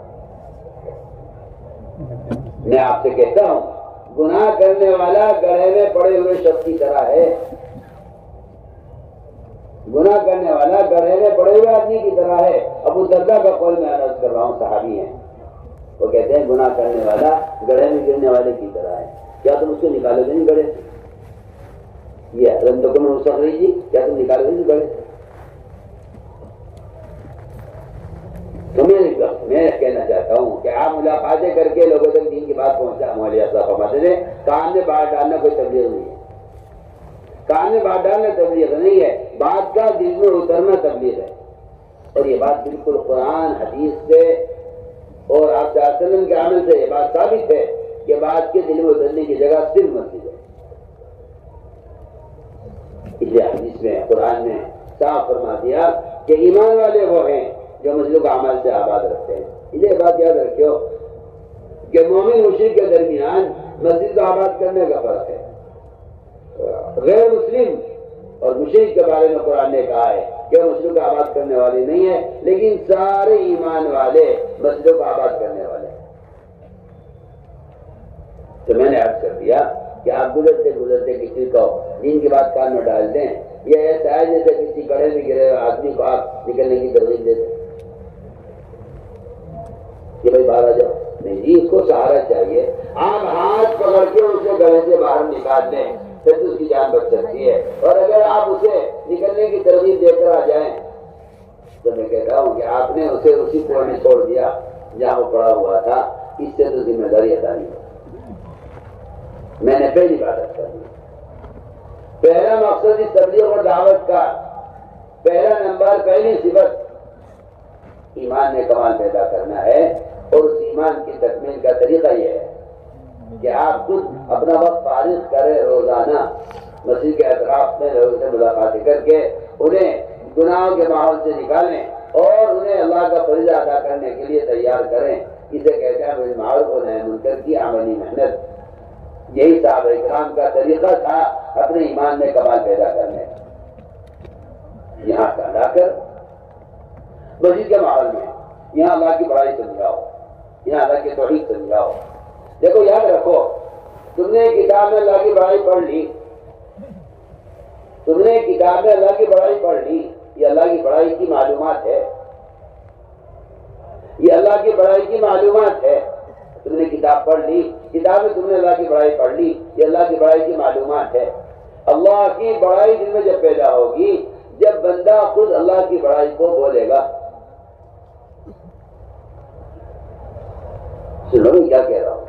میں آپ سے کہتا ہوں گناہ کرنے والا گڑھے میں پڑے ہوئے شخص کی طرح ہے. گناہ کرنے والا گڑھے میں پڑے ہوئے آدمی کی طرح ہے. ابو دردہ کا قول میں عرض کر رہا ہوں، صحابی ہیں، وہ کہتے ہیں گناہ کرنے والا گڑھے میں گرنے والے کی طرح ہے. کیا تم اس کو نکالو گے نہیں گڑھے سے؟ یہ حضرت تکن مستقری جی، کیا تم نکالو گے نہیں گڑھے سے؟ تو میں کہنا چاہتا ہوں کہ آپ ملاقاتیں کر کے لوگوں تک دین کی بات پہنچا ہمارے صاحب فرماتے تھے کان میں بات ڈالنا کوئی تبلیغ نہیں ہے، کان میں بات ڈالنا تبلیغ نہیں ہے، بات کا دل میں اترنا تبلیغ ہے۔ اور یہ بات بالکل قرآن حدیث سے اور آپ صلی اللہ علیہ وسلم کے عمل سے یہ بات ثابت ہے کہ بات کے دل میں اترنے کی جگہ صرف مسجد ہے۔ اس لیے حدیث میں قرآن میں صاف فرما دیا کہ ایمان والے وہ ہیں جو مسجدوں کا عمل سے آباد رکھتے ہیں۔ اس لیے بات یاد رکھو کہ مومن مشرک کے درمیان مسجد کو آباد کرنے کا فرق ہے۔ غیر مسلم اور مشرک کے بارے میں قرآن نے کہا ہے کہ وہ مسجدوں کو آباد کرنے والے نہیں ہیں، لیکن سارے ایمان والے مسجدوں کو آباد کرنے والے ہیں۔ تو میں نے عرض کر دیا کہ آپ گزرتے گزرتے کسی کو دین کی بات کان میں ڈال دیں، یہ ایسا ہے جیسے کسی گڑھے میں گرے ہوئے آدمی کو آپ نکلنے کی ترغیب دے دیں کہ بھائی باہر آ جاؤ۔ نہیں جی، اس کو سہارا چاہیے۔ آپ ہاتھ پکڑ کے اسے گڑھے سے باہر نکال دیں پھر تو اس کی جان بچ سکتی ہے، اور اگر آپ اسے نکلنے کی ترغیب دے کر آ جائیں تو میں کہتا ہوں کہ آپ نے اسے اسی کنویں میں چھوڑ دیا جہاں وہ پڑا ہوا تھا۔ اس سے تو ذمہ داری ادا نہیں ہوتی۔ میں نے پہلی بات کر دی، پہلا مقصد اس تبلیغ اور دعوت کا پہلا نمبر، پہلی صفت ایمان میں کمال پیدا کرنا ہے، اور اس ایمان کی تکمیل کا طریقہ یہ ہے کہ آپ خود اپنا وقت فارغ کریں، روزانہ مسجد کے اطراف میں لوگوں سے ملاقاتیں کر کے انہیں گناہوں کے ماحول سے نکالیں اور انہیں اللہ کا فریضہ ادا کرنے کے لیے تیار کریں۔ اسے کہتے ہیں بالمعروف و نہی عن المنکر کی عملی محنت۔ یہی صحابہ اکرام کا طریقہ تھا اپنے ایمان میں کمال پیدا کرنے کا۔ یہاں سے لا کر مسجد کے ماحول میں یہاں اللہ کی بڑائی سمجھاؤ، یہاں اللہ کی توحید سمجھاؤ۔ دیکھو یاد رکھو، تم نے کتاب میں اللہ کی بڑائی پڑھ لی، تم نے کتاب میں اللہ کی بڑائی پڑھ لی، یہ اللہ کی بڑائی کی معلومات ہے، یہ اللہ کی بڑائی کی معلومات ہے۔ تم نے کتاب پڑھ لی، کتاب میں تم نے اللہ کی بڑائی پڑھ لی، یہ اللہ کی بڑائی کی معلومات ہے۔ اللہ کی بڑائی دل میں جب پیدا ہوگی، جب بندہ خود اللہ کی بڑائی کو بولے گا۔ سنو میں کیا کہہ رہا ہوں،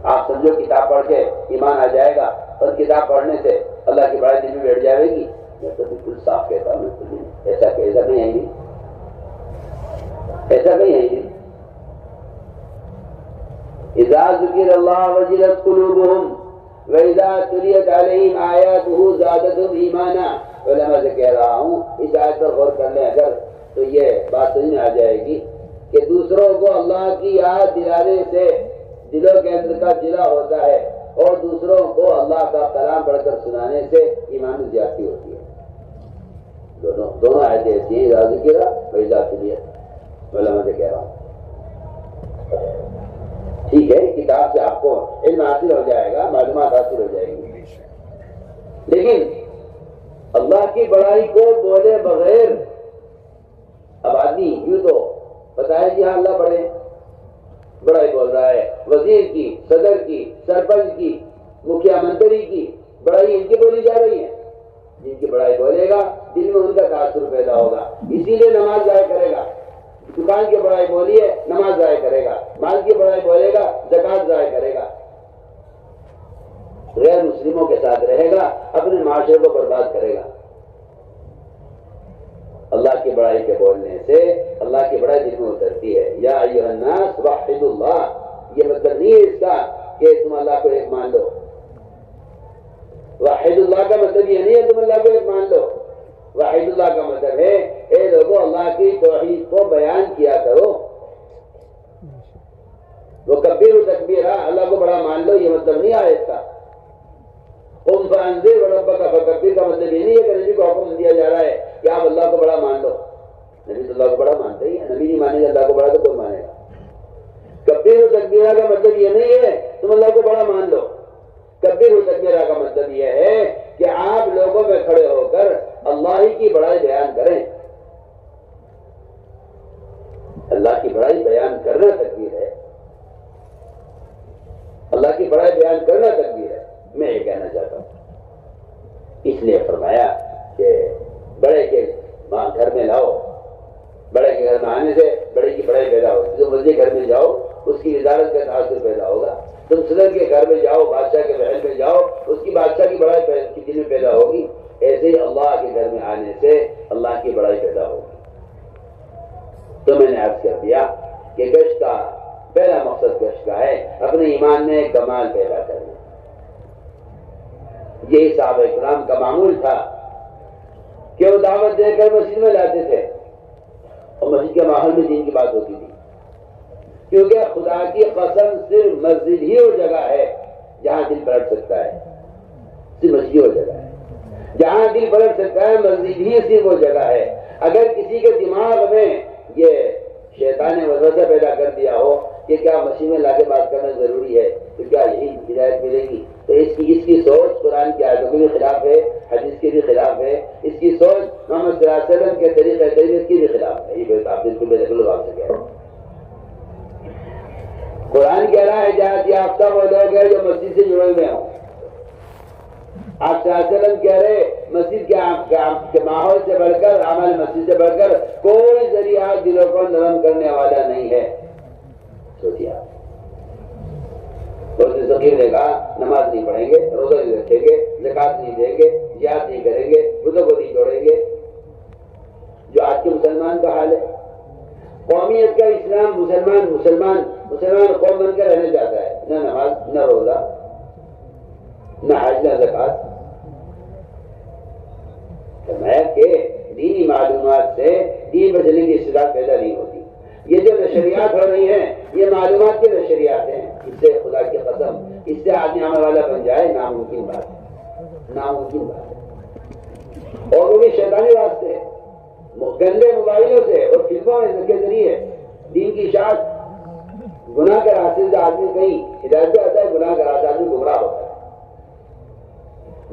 آپ سمجھو کتاب پڑھ کے ایمان آ جائے گا اور کتاب پڑھنے سے اللہ کی بڑائی دل میں بیٹھ جائے گی؟ میں تو بالکل صاف کہتا ہوں، ایسا نہیں ہے، ایسا نہیں ہے۔ اذا ذکر اللہ وجلت قلوبہم واذا تلیت علیہم آیاتہ زادتہم ایمانا۔ علماء سے کہہ رہا ہوں اس آیت پر غور کر لیں اگر تو یہ بات سمجھ میں آ جائے گی کہ دوسروں کو اللہ کی یاد دلانے سے دلوں کے اندر کا جلا ہوتا ہے، اور دوسروں کو اللہ کا کلام پڑھ کر سنانے سے ایمان میں زیادتی ہوتی ہے۔ دونوں آیتیں ایسی ہیں، اذا ذکر واذا تلیت۔ علماء سے کہہ رہا ہوں ٹھیک ہے، کتاب سے آپ کو علم حاصل ہو جائے گا، معلومات حاصل ہو جائے گی، لیکن اللہ کی بڑائی کو بولے بغیر اب آدمی یوں تو پتا ہے جی ہاں اللہ بڑے، بڑائی بول رہا ہے، وزیر کی، صدر کی، سرپنچ کی، مکھیا منتری کی بڑائی ان کی بولی جا رہی ہے۔ جن کی بڑائی بولے گا دل میں ان کا تاثر پیدا ہوگا، اسی لیے نماز ضائع کرے گا۔ دکان کی بڑائی بولی ہے، نماز ضائع کرے گا، مال کی بڑائی بولے گا، زکات ضائع کرے گا، غیر مسلموں کے ساتھ رہے گا، اپنے معاشرے کو برباد کرے گا۔ اللہ کی بڑائی کے بولنے سے اللہ کی بڑائی دل میں اترتی ہے۔ یا ایھا الناس وحدوا اللہ، یہ مطلب نہیں ہے اس کا کہ تم اللہ کو ایک مان لو۔ وحد اللہ کا مطلب یہ نہیں ہے تم اللہ کو ایک مان لو۔ وحد اللہ کا مطلب ہے اے لوگوں اللہ کی توحید کو بیان کیا کرو۔ وہ کبیر و تکبیرہ، اللہ کو بڑا مان لو، یہ مطلب نہیں آئے اس کا۔ قم فانذر وربک فکبر کا مطلب یہ نہیں ہے کہ نبی کو حکم دیا جا رہا ہے کہ آپ اللہ کو بڑا مان لو۔ نبی تو اللہ کو بڑا مانتے ہی ہے، نبی نہیں مانے گا اللہ کو بڑا تو کون مانے گا۔ کبیر و تکبیرہ کا مطلب یہ نہیں ہے تم اللہ کو بڑا مان لو۔ کبیر و تکبیرہ کا مطلب یہ ہے کہ آپ لوگوں میں کھڑے ہو کر اللہ ہی کی بڑائی بیان کریں۔ اللہ کی بڑائی بیان کرنا تکبیر ہے، اللہ کی بڑائی بیان کرنا تکبیر ہے۔ میں یہ کہنا چاہتا ہوں، اس لیے فرمایا کہ بڑے کے گھر میں لاؤ، بڑے کے گھر میں آنے سے تجارت کا تاثر پیدا ہوگا. تم صدر کے گھر میں جاؤ، بادشاہ کے محل میں جاؤ، اس کی بادشاہ کی بڑائی کی دل میں پیدا ہوگی. ایسے ہی اللہ کے گھر میں آنے سے اللہ کی بڑائی پیدا ہوگی. تو میں نے عرض کر دیا کہ گشت کا پہلا مقصد گشت کا ہے اپنے ایمان میں کمال پیدا کرنا. یہی صحابہ کرام کا معمول تھا کہ وہ دعوت دے کر مسجد میں لاتے تھے اور مسجد کے ماحول میں دین کی بات ہوتی تھی. کیونکہ خدا کی قسم صرف مسجد ہی وہ جگہ ہے جہاں دل پلٹ سکتا ہے. صرف مسجد ہی وہ جگہ ہے جہاں دل پلٹ سکتا ہے. مسجد ہی صرف وہ جگہ ہے. اگر کسی کے دماغ میں یہ شیطان نے وسوسہ پیدا کر دیا ہو کہ کیا مسجد میں لا کے بات کرنا ضروری ہے تو کیا یہی ہدایت ملے گی، تو اس کی سوچ قرآن کی آیتوں کے بھی خلاف ہے، حدیث کے بھی خلاف ہے. اس کی سوچ محمد صلی اللہ علیہ وسلم کے طریقہ تربیت کی بھی خلاف ہے. یہ آپ بالکل بالکل بات سے کہہ رہے ہیں. قرآن کہہ رہا ہے ہدایت یافتہ وہ لوگ ہیں جو مسجد سے جڑے ہوئے ہوں. آپ صلی اللہ علیہ وسلم کہہ رہے مسجد کے ماحول سے بڑھ کر، عمل مسجد سے بڑھ کر کوئی ذریعہ دلوں کو نرم کرنے والا نہیں ہے. سوچیے آپ. ذکیر نے کہا نماز نہیں پڑھیں گے، روزہ نہیں رکھیں گے، زکات نہیں دیں گے، جہاد نہیں کریں گے، بتوں کو نہیں جوڑیں گے. جو آج کے مسلمان کا حال ہے. قومیت کا اسلام مسلمان قوم بن کر رہنا چاہتا ہے. نہ نماز، نہ روزہ، نہ حج، نہ زکات. فرمایا کہ دینی معلومات سے دین بدلنے کی استطاعت پیدا نہیں ہوتی. یہ جو نشریات ہو رہی ہیں یہ معلومات کی نشریات ہیں. اس سے خدا کی قسم اس سے آدمی عمل والا بن جائے ناممکن بات ہے، ناممکن بات ہے. اور وہ بھی شیطانی راستے، گندے موبائلوں سے اور فلموں کے ذریعے دین کی اشاعت. گناہ کے راستے سے آدمی کہیں ہدایت سے آتا ہے، گناہ کے راستے آدمی گمراہ ہوتا ہے.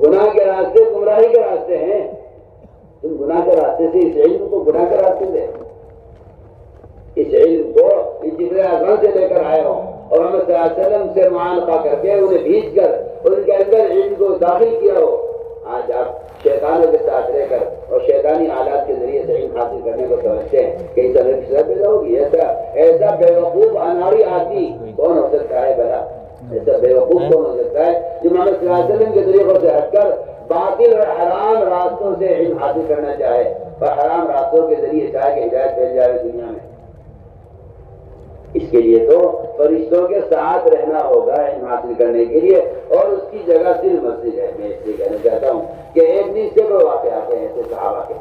گناہ کے راستے گمراہی کے راستے ہیں. تم گناہ کے راستے سے اس علم کو گناہ کے راستے سے، اس علم کو اس جبرائیل اعظم سے لے کر آئے ہو اور محمد صلی اللہ علیہ وسلم سے معانقہ کر کے انہیں بھیج کر ان کے اندر علم کو داخل کیا ہو. آج آپ شیطانوں کے ساتھ رہ کر اور شیطانی آلات کے ذریعے سے علم حاصل کرنے کو سمجھتے ہیں کہ اس طرح کی پیدا ہوگی. ایسا بیوقوف اناڑی آدمی کون ہو سکتا ہے بھلا؟ ایسا بیوقوف کون ہو سکتا ہے جو محمد صلی اللہ علیہ وسلم کے طریقوں سے ہٹ کر باطل اور حرام راستوں سے علم حاصل کرنا چاہے اور حرام راستوں کے ذریعے چاہے کہ ہدایت پھیل جائے دنیا میں. اس کے لیے تو فرشتوں کے ساتھ رہنا ہوگا علم حاصل کرنے کے لیے، اور اس کی جگہ صرف مسجد ہے. میں اس لیے کہنا چاہتا ہوں کہ ایک دن سے وہ واقعات ہیں ایسے صحابہ کے.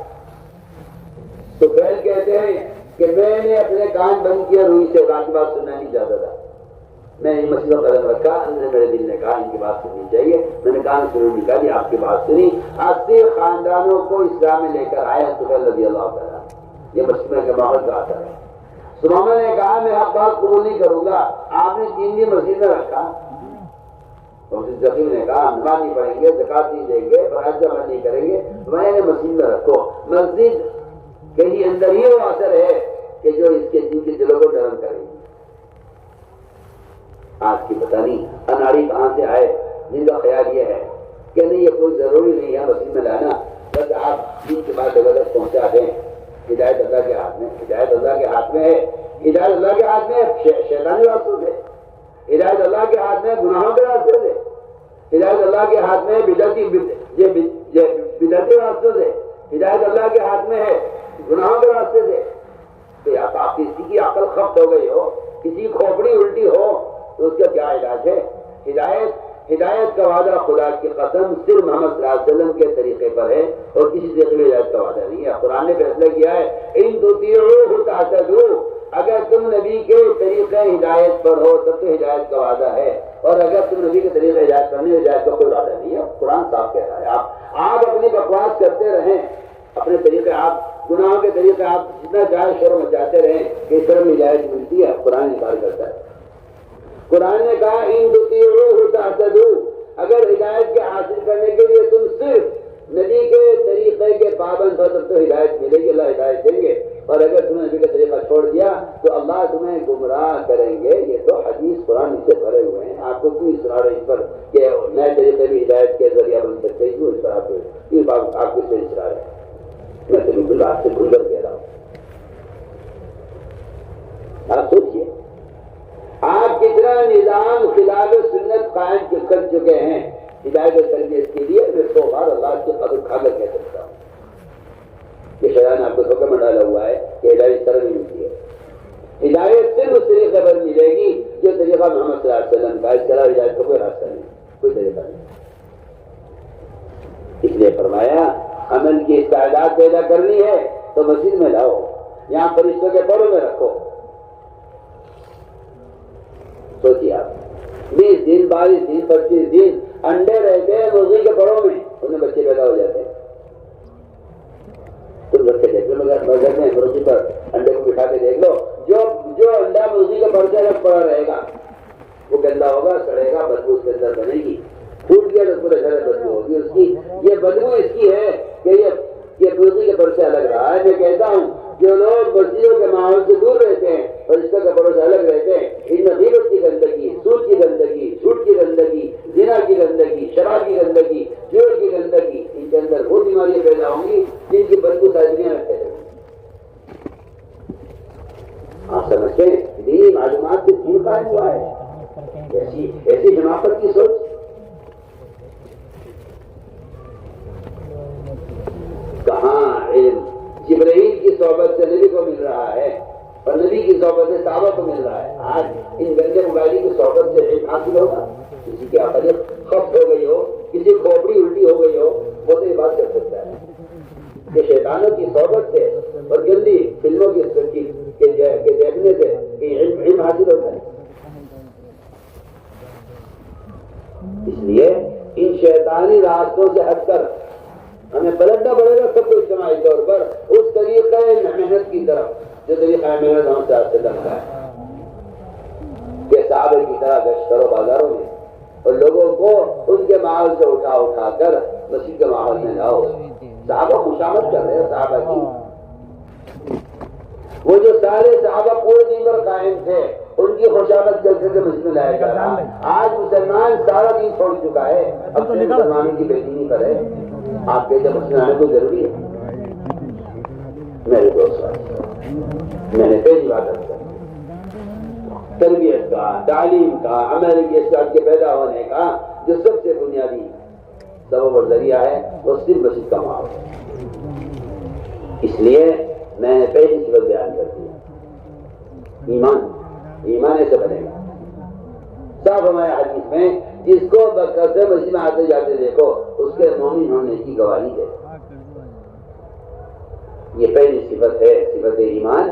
تو پہل کہتے ہیں کہ میں نے اپنے کان بند کیا، روئی سے قرآن کی بات سننا نہیں چاہتا تھا. میں نے مسجدوں کا قدم رکھا، اندر میرے دل نے کہا ان کی بات سننی چاہیے. میں نے کان سے روئی نکالی، آپ کی بات سنی. 80 خاندانوں کو اسلام میں لے کر آئے سہیل رضی اللہ تعالیٰ. یہ مسجد کے ماحول کا اثر ہے. سمامہ نے کہا میں آپ بات قبول نہیں کروں گا. آپ نے 3 دن مسجد میں رکھا. ذکیر نے کہا نماز نہیں پڑھیں گے، زکات نہیں دیں گے، فرائض جمع نہیں کریں گے. میں نے مسجد میں رکھو. مسجد کے ہی اندر ہی وہ اثر ہے کہ جو اس کے دل کے دلوں کو نرم کرے گی. آج کی پتہ نہیں اناڑی کہاں سے آئے جن کا خیال یہ ہے کہ نہیں یہ کوئی ضروری نہیں ہے مسجد میں لانا، بس آپ دین کے بعد جگہ تک پہنچا دیں. ہدایت اللہ کے ہاتھ میں، ہدایت اللہ کے ہاتھ میں ہے. ہدایت اللہ کے ہاتھ میں شیطانی راستوں سے، ہدایت اللہ کے ہاتھ میں گناہوں کے راستے سے، ہدایت اللہ کے ہاتھ میں بدعتی راستوں سے، ہدایت اللہ کے ہاتھ میں ہے گناہوں کے راستے سے. تو آپ کسی کی عقل خبت ہو گئی ہو، کسی کی کھوپڑی الٹی ہو تو اس کا کیا علاج ہے؟ ہدایت کا وعدہ خدا کی قسم صرف محمد صلی اللہ علیہ وسلم کے طریقے پر ہے اور کسی طریقے میں ہدایت کا وعدہ نہیں ہے. قرآن نے فیصلہ کیا ہے ان تطیعوہ تہتدوا. اگر تم نبی کے طریقے ہدایت پر ہو تب تو ہدایت کا وعدہ ہے، اور اگر تم نبی کے طریقے ہدایت پر نہیں، ہدایت کا کوئی وعدہ نہیں ہے. قرآن صاف کہہ رہا ہے. آپ اپنی بکواس کرتے رہیں، اپنے طریقے آپ گناہوں کے طریقے آپ جتنا چاہے شور مچاتے رہیں کہ اس طرح میں ہدایت ملتی ہے. قرآن انکار کرتا ہے. قرآن نے کہا ان تطیعوہ تہتدوا. اگر ہدایت کے حاصل کرنے کے لیے تم صرف نبی کے طریقے کے پابند ہو تب تو ہدایت ملے گی، اللہ ہدایت دیں گے. اور اگر تم نے نبی کا طریقہ چھوڑ دیا تو اللہ تمہیں گمراہ کریں گے. یہ تو حدیث قرآن سے بھرے ہوئے ہیں. آپ کو کیوں اصرار ہے اس پر کہ نئے طریقے بھی ہدایت کے ذریعہ بن سکتے ہیں؟ کیوں اس پر آپ کو اصرار ہے؟ میں تو بالکل آپ سے کھل کر کہہ رہا ہوں. آپ سوچیے آپ کے نظام خلاف سنت قائم کر چکے ہیں ہدایت و تربیت کے لیے، میں 100 بار اللہ کی قدر کھا کر کہہ سکتا ہوں کہ شیطان نے آپ کو دھوکے میں ڈالا ہوا ہے کہ ہدایت اس طرح نہیں ملتی ہے۔ ہدایت صرف اس طریقے پر ملے گی جو طریقہ محمد صلی اللہ علیہ وسلم کا، اس طرح ہدایت کا کوئی راستہ نہیں، کوئی طریقہ نہیں۔ اس لیے فرمایا عمل کی استعداد پیدا کرنی ہے تو مسجد میں لاؤ، یہاں فرشتوں کے پروں میں رکھو۔ سوچیے آپ 20 دن 22 دن 25 دن انڈے رہتے ہیں مرغی کے پروں میں، ان میں بچے پیدا ہو جاتے ہیں۔ تم رکھ کے دیکھ لو، مگر میں مرغی پر انڈے کو بٹھا کے دیکھ لو، جو انڈا مرغی کے پر سے الگ پڑا رہے گا وہ گندا ہوگا، سڑے گا، بدبو اس کے اندر بنے گی، پھوٹ گیا تو پورے گھر بدبو ہوگی اس کی۔ یہ بدبو اس کی ہے کہ یہ مرغی کے پر سے الگ رہا ہے۔ میں کہتا ہوں جو لوگ مسجدوں کے ماحول سے دور رہتے ہیں اور اس کا پروں سے الگ رہتے ہیں، ان میں غیبت کی گندگی، سود کی گندگی، جھوٹ کی گندگی، زنا کی گندگی، شراب کی گندگی، جوڑ کی گندگی، ان کے اندر وہ بیماریاں پیدا ہوں گی جن کی بدبو ساری دنیا میں پھیلے گی۔ آپ سمجھتے ہیں دینی معلومات سے دین قائم ہوا ہے، ایسی حماقت کی سوچ۔ کہاں علم جبرائیل کی صحبت سے نبی کو مل رہا ہے اور نبی کی صحبت سے صحابہ کو مل رہا ہے۔ آج ان گندے موبائل کی صحبت سے علم حاصل ہوگا؟ کسی کی عقل خفت ہو گئی ہو، کسی کھوپڑی الٹی ہو گئی ہو، وہ تو یہ بات کر سکتا ہے کہ شیطانوں کی صحبت سے اور گندی فلموں کے دیکھنے سے علم حاصل ہوتا ہے۔ اس لیے ان شیطانی راستوں سے ہٹ کر ہمیں پلٹنا پڑے گا سب کو اجتماعی طور پر اس طریقہ محنت کی طرف جو طریقہ محنت ہم سے لگتا ہے کہ صحابہ کی طرح گشت کرو بازاروں میں اور لوگوں کو ان کے ماحول سے اٹھا کر مسجد کے ماحول میں لاؤ۔ صحابہ خوشامد کر رہے ہیں، صحابہ کی وہ جو سارے صحابہ پورے دن پر قائم تھے ان کی خوشامد کر کے مسجد میں لایا جا رہا ہے۔ آج مسلمان سارا دن چھوڑ چکا ہے، اب تو مسلمانوں کی بے دینی پر ہے۔ آپ کہتے ہیں مسلم آنے کو ضروری ہے؟ میرے دوست میں نے پہلی بات تربیت کا، تعلیم کا، عمل کی اسلام کے پیدا ہونے کا جو سب سے بنیادی سبب اور ذریعہ ہے وہ صرف مسجد کا ماحول ہے۔ اس لیے میں نے پہلی صفت بیان کر دی، ایمان ایسے بنے گا۔ صاحب ہمارے حدیث میں جس کو بکثرت مسجد میں آتے جاتے دیکھو اس کے مومن ہونے کی گواہی ہے۔ یہ پہلی صفت ہے، صفت ایمان،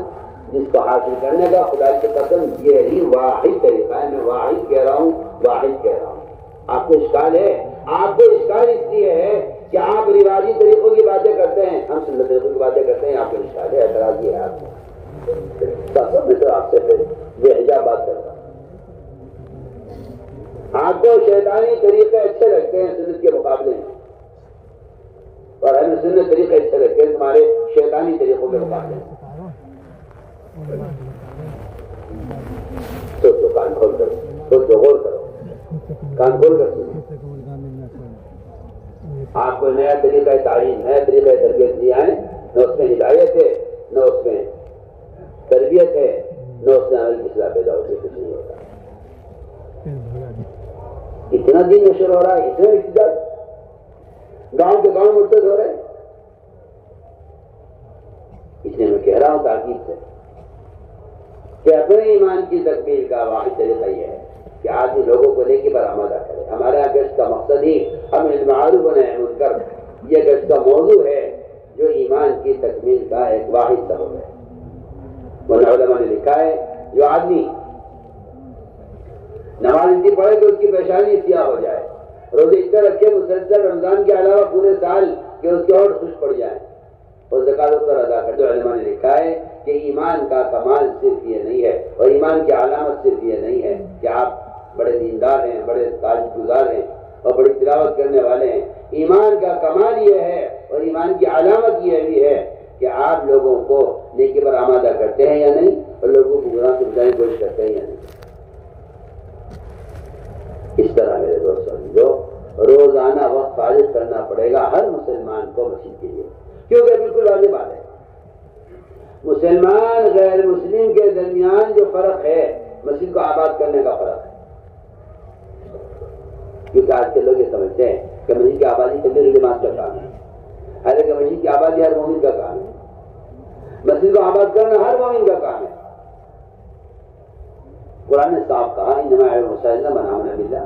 جس کو حاصل کرنے کا خدا کی قسم یہ ہی واحد طریقہ ہے۔ میں واحد کہہ رہا ہوں، واحد کہہ رہا ہوں۔ آپ کو اشکال ہے، آپ کو اشکال اس لیے ہے کہ آپ رواجی طریقوں کی باتیں کرتے ہیں، ہم سنت طریقوں کی باتیں کرتے ہیں، آپ کو اشکال ہے، اعتراض یہ ہے آپ کو۔ میں تو آپ سے بے حجاب بات کرتا ہوں۔ آپ کو شیطانی طریقے اچھے لگتے ہیں سنت کے مقابلے میں، اور ہمیں سنت طریقے اچھے لگتے ہیں تمہارے شیطانی طریقوں کے مقابلے میں۔ سوچو، کان کھول کر سوچو، غور کرو، کان کھول کر سنو۔ آپ کو نیا طریقہ تعلیم، نیا طریقہ تربیت دیا ہے، نہ اس میں ہدایت ہے، نہ اس میں تربیت ہے، نہ اس میں عمل کی اصلاح پیدا ہوتی، کچھ نہیں ہوتا۔ اتنا دن نشر ہو رہا ہے، اتنا اقتدار، گاؤں کے گاؤں مرتد ہو رہے ہیں۔ اس لیے میں کہہ رہا ہوں تاکید سے کہ اپنے ایمان کی تکمیل کا واحد طریقہ یہ ہے کہ آدمی لوگوں کو نیکی پر آمادہ کرے۔ ہمارے یہاں گشت کا مقصد ہی ہم بالمعروف و نہی عن المنکر، یہ گشت کا موضوع ہے جو ایمان کی تکمیل کا ایک واحد سبب ہے۔ ورنہ علماء نے لکھا ہے جو آدمی نماز اتنی پڑھے کہ اس کی پیشانی سیاہ ہو جائے، روزے اتنے رکھے مسلسل رمضان کے علاوہ پورے سال کہ اس کے اور خوش پڑ جائیں، اور زکات اس پر ادا کر دو۔ علماء نے لکھا ہے کہ ایمان کا کمال صرف یہ نہیں ہے، اور ایمان کی علامت صرف یہ نہیں ہے کہ آپ بڑے دیندار ہیں، بڑے تاجد گزار ہیں اور بڑی تلاوت کرنے والے ہیں۔ ایمان کا کمال یہ ہے اور ایمان کی علامت یہ بھی ہے کہ آپ لوگوں کو نیکی پر آمادہ کرتے ہیں یا نہیں، اور لوگوں کو گناہ سے بچانے کی کوشش کرتے ہیں یا نہیں۔ اس طرح میرے دوستوں جو روزانہ وقت فارغ کرنا پڑے گا ہر مسلمان کو مسجد کے لیے، کیونکہ بالکل واضح بات ہے، مسلمان غیر مسلم کے درمیان جو فرق ہے مسجد کو آباد کرنے کا فرق ہے۔ کیونکہ آج کے لوگ یہ سمجھتے ہیں کہ مسجد کی آبادی تبلیغ جماعت کا کام ہے، حالانکہ مسجد کی آبادی ہر مومن کا کام ہے، مسجد کو آباد کرنا ہر مومن کا کام ہے۔ قرآن نے صاف کہا انما یعمر المساجد من آمن باللہ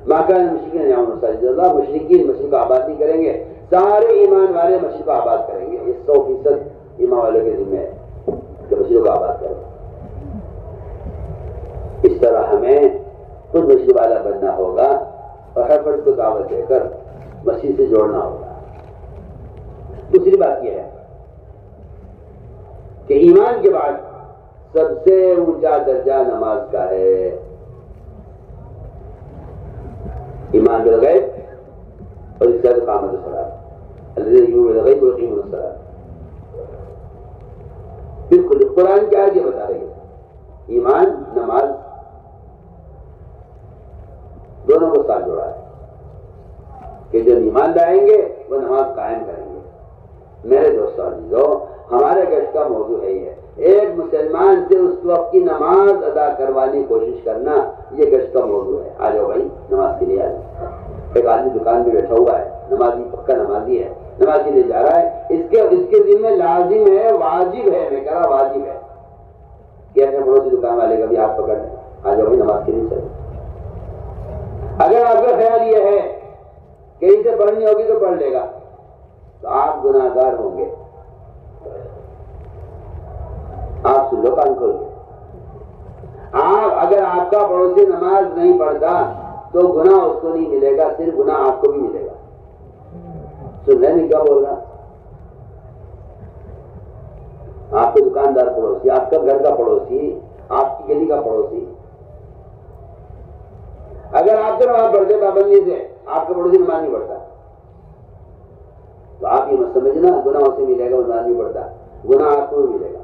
ما کان المشرکین ان یعمروا مساجد اللہ، مشرکین مسجد کو آباد نہیں کریں گے، سارے ایمان والے مسجد کو آباد کریں گے۔ یہ 100% ایمان والوں کے ذمہ ہے کہ مسجد کو آباد کریں۔ اس طرح ہمیں خود مسجد والا بننا ہوگا اور ہر فرد کو دعوت دے کر مسجد سے جوڑنا ہوگا۔ دوسری بات یہ ہے کہ ایمان کے بعد سب سے اونچا درجہ نماز کا ہے۔ ایمان بالغیب اور اس کے بعد اقامت الصلاۃ، الذین یؤمنون بالغیب ویقیمون الصلاۃ۔ بالکل قرآن کیا یہ بتا رہی ہے، ایمان نماز دونوں کو ساتھ جوڑا ہے کہ جب ایمان لائیں گے وہ نماز قائم کریں گے۔ میرے دوستوں عزیزو، ہمارے گشت کا موضوع ہے یہ، ایک مسلمان سے اس وقت کی نماز ادا کروانے کی کوشش کرنا، یہ گشت کا موضوع ہے۔ آ جاؤ بھائی نماز کے لیے آ جاؤ۔ ایک آدمی دکان میں بیٹھا ہوا ہے، نمازی پکا نمازی ہے، نماز کے لیے جا رہا ہے، اس کے ذمہ لازم ہے، واجب ہے، میں کہہ رہا واجب ہے کہ اپنے پڑوسی دکان والے کا بھی ہاتھ پکڑ لیں، آ جاؤ بھائی نماز کے لیے چلو۔ اگر آپ کا خیال یہ ہے کہ اسے پڑھنی ہوگی تو پڑھ لے گا تو آپ گناہ گار ہوں گے۔ آپ سن لو کان کھول کے، اگر آپ کا پڑوسی نماز نہیں پڑھتا تو گناہ اس کو نہیں ملے گا، صرف گناہ آپ کو بھی ملے گا۔ سن رہے نہیں کیا بول رہا؟ آپ کے دکاندار پڑوسی، آپ کا گھر کا پڑوسی، آپ کی گلی کا پڑوسی، اگر آپ سے نماز پڑھتے پابندی سے، آپ کا پڑوسی نماز نہیں پڑھتا تو آپ یہ مت سمجھنا گناہ اسے ملے گا، نماز نہیں پڑھتا، گناہ آپ کو بھی ملے گا۔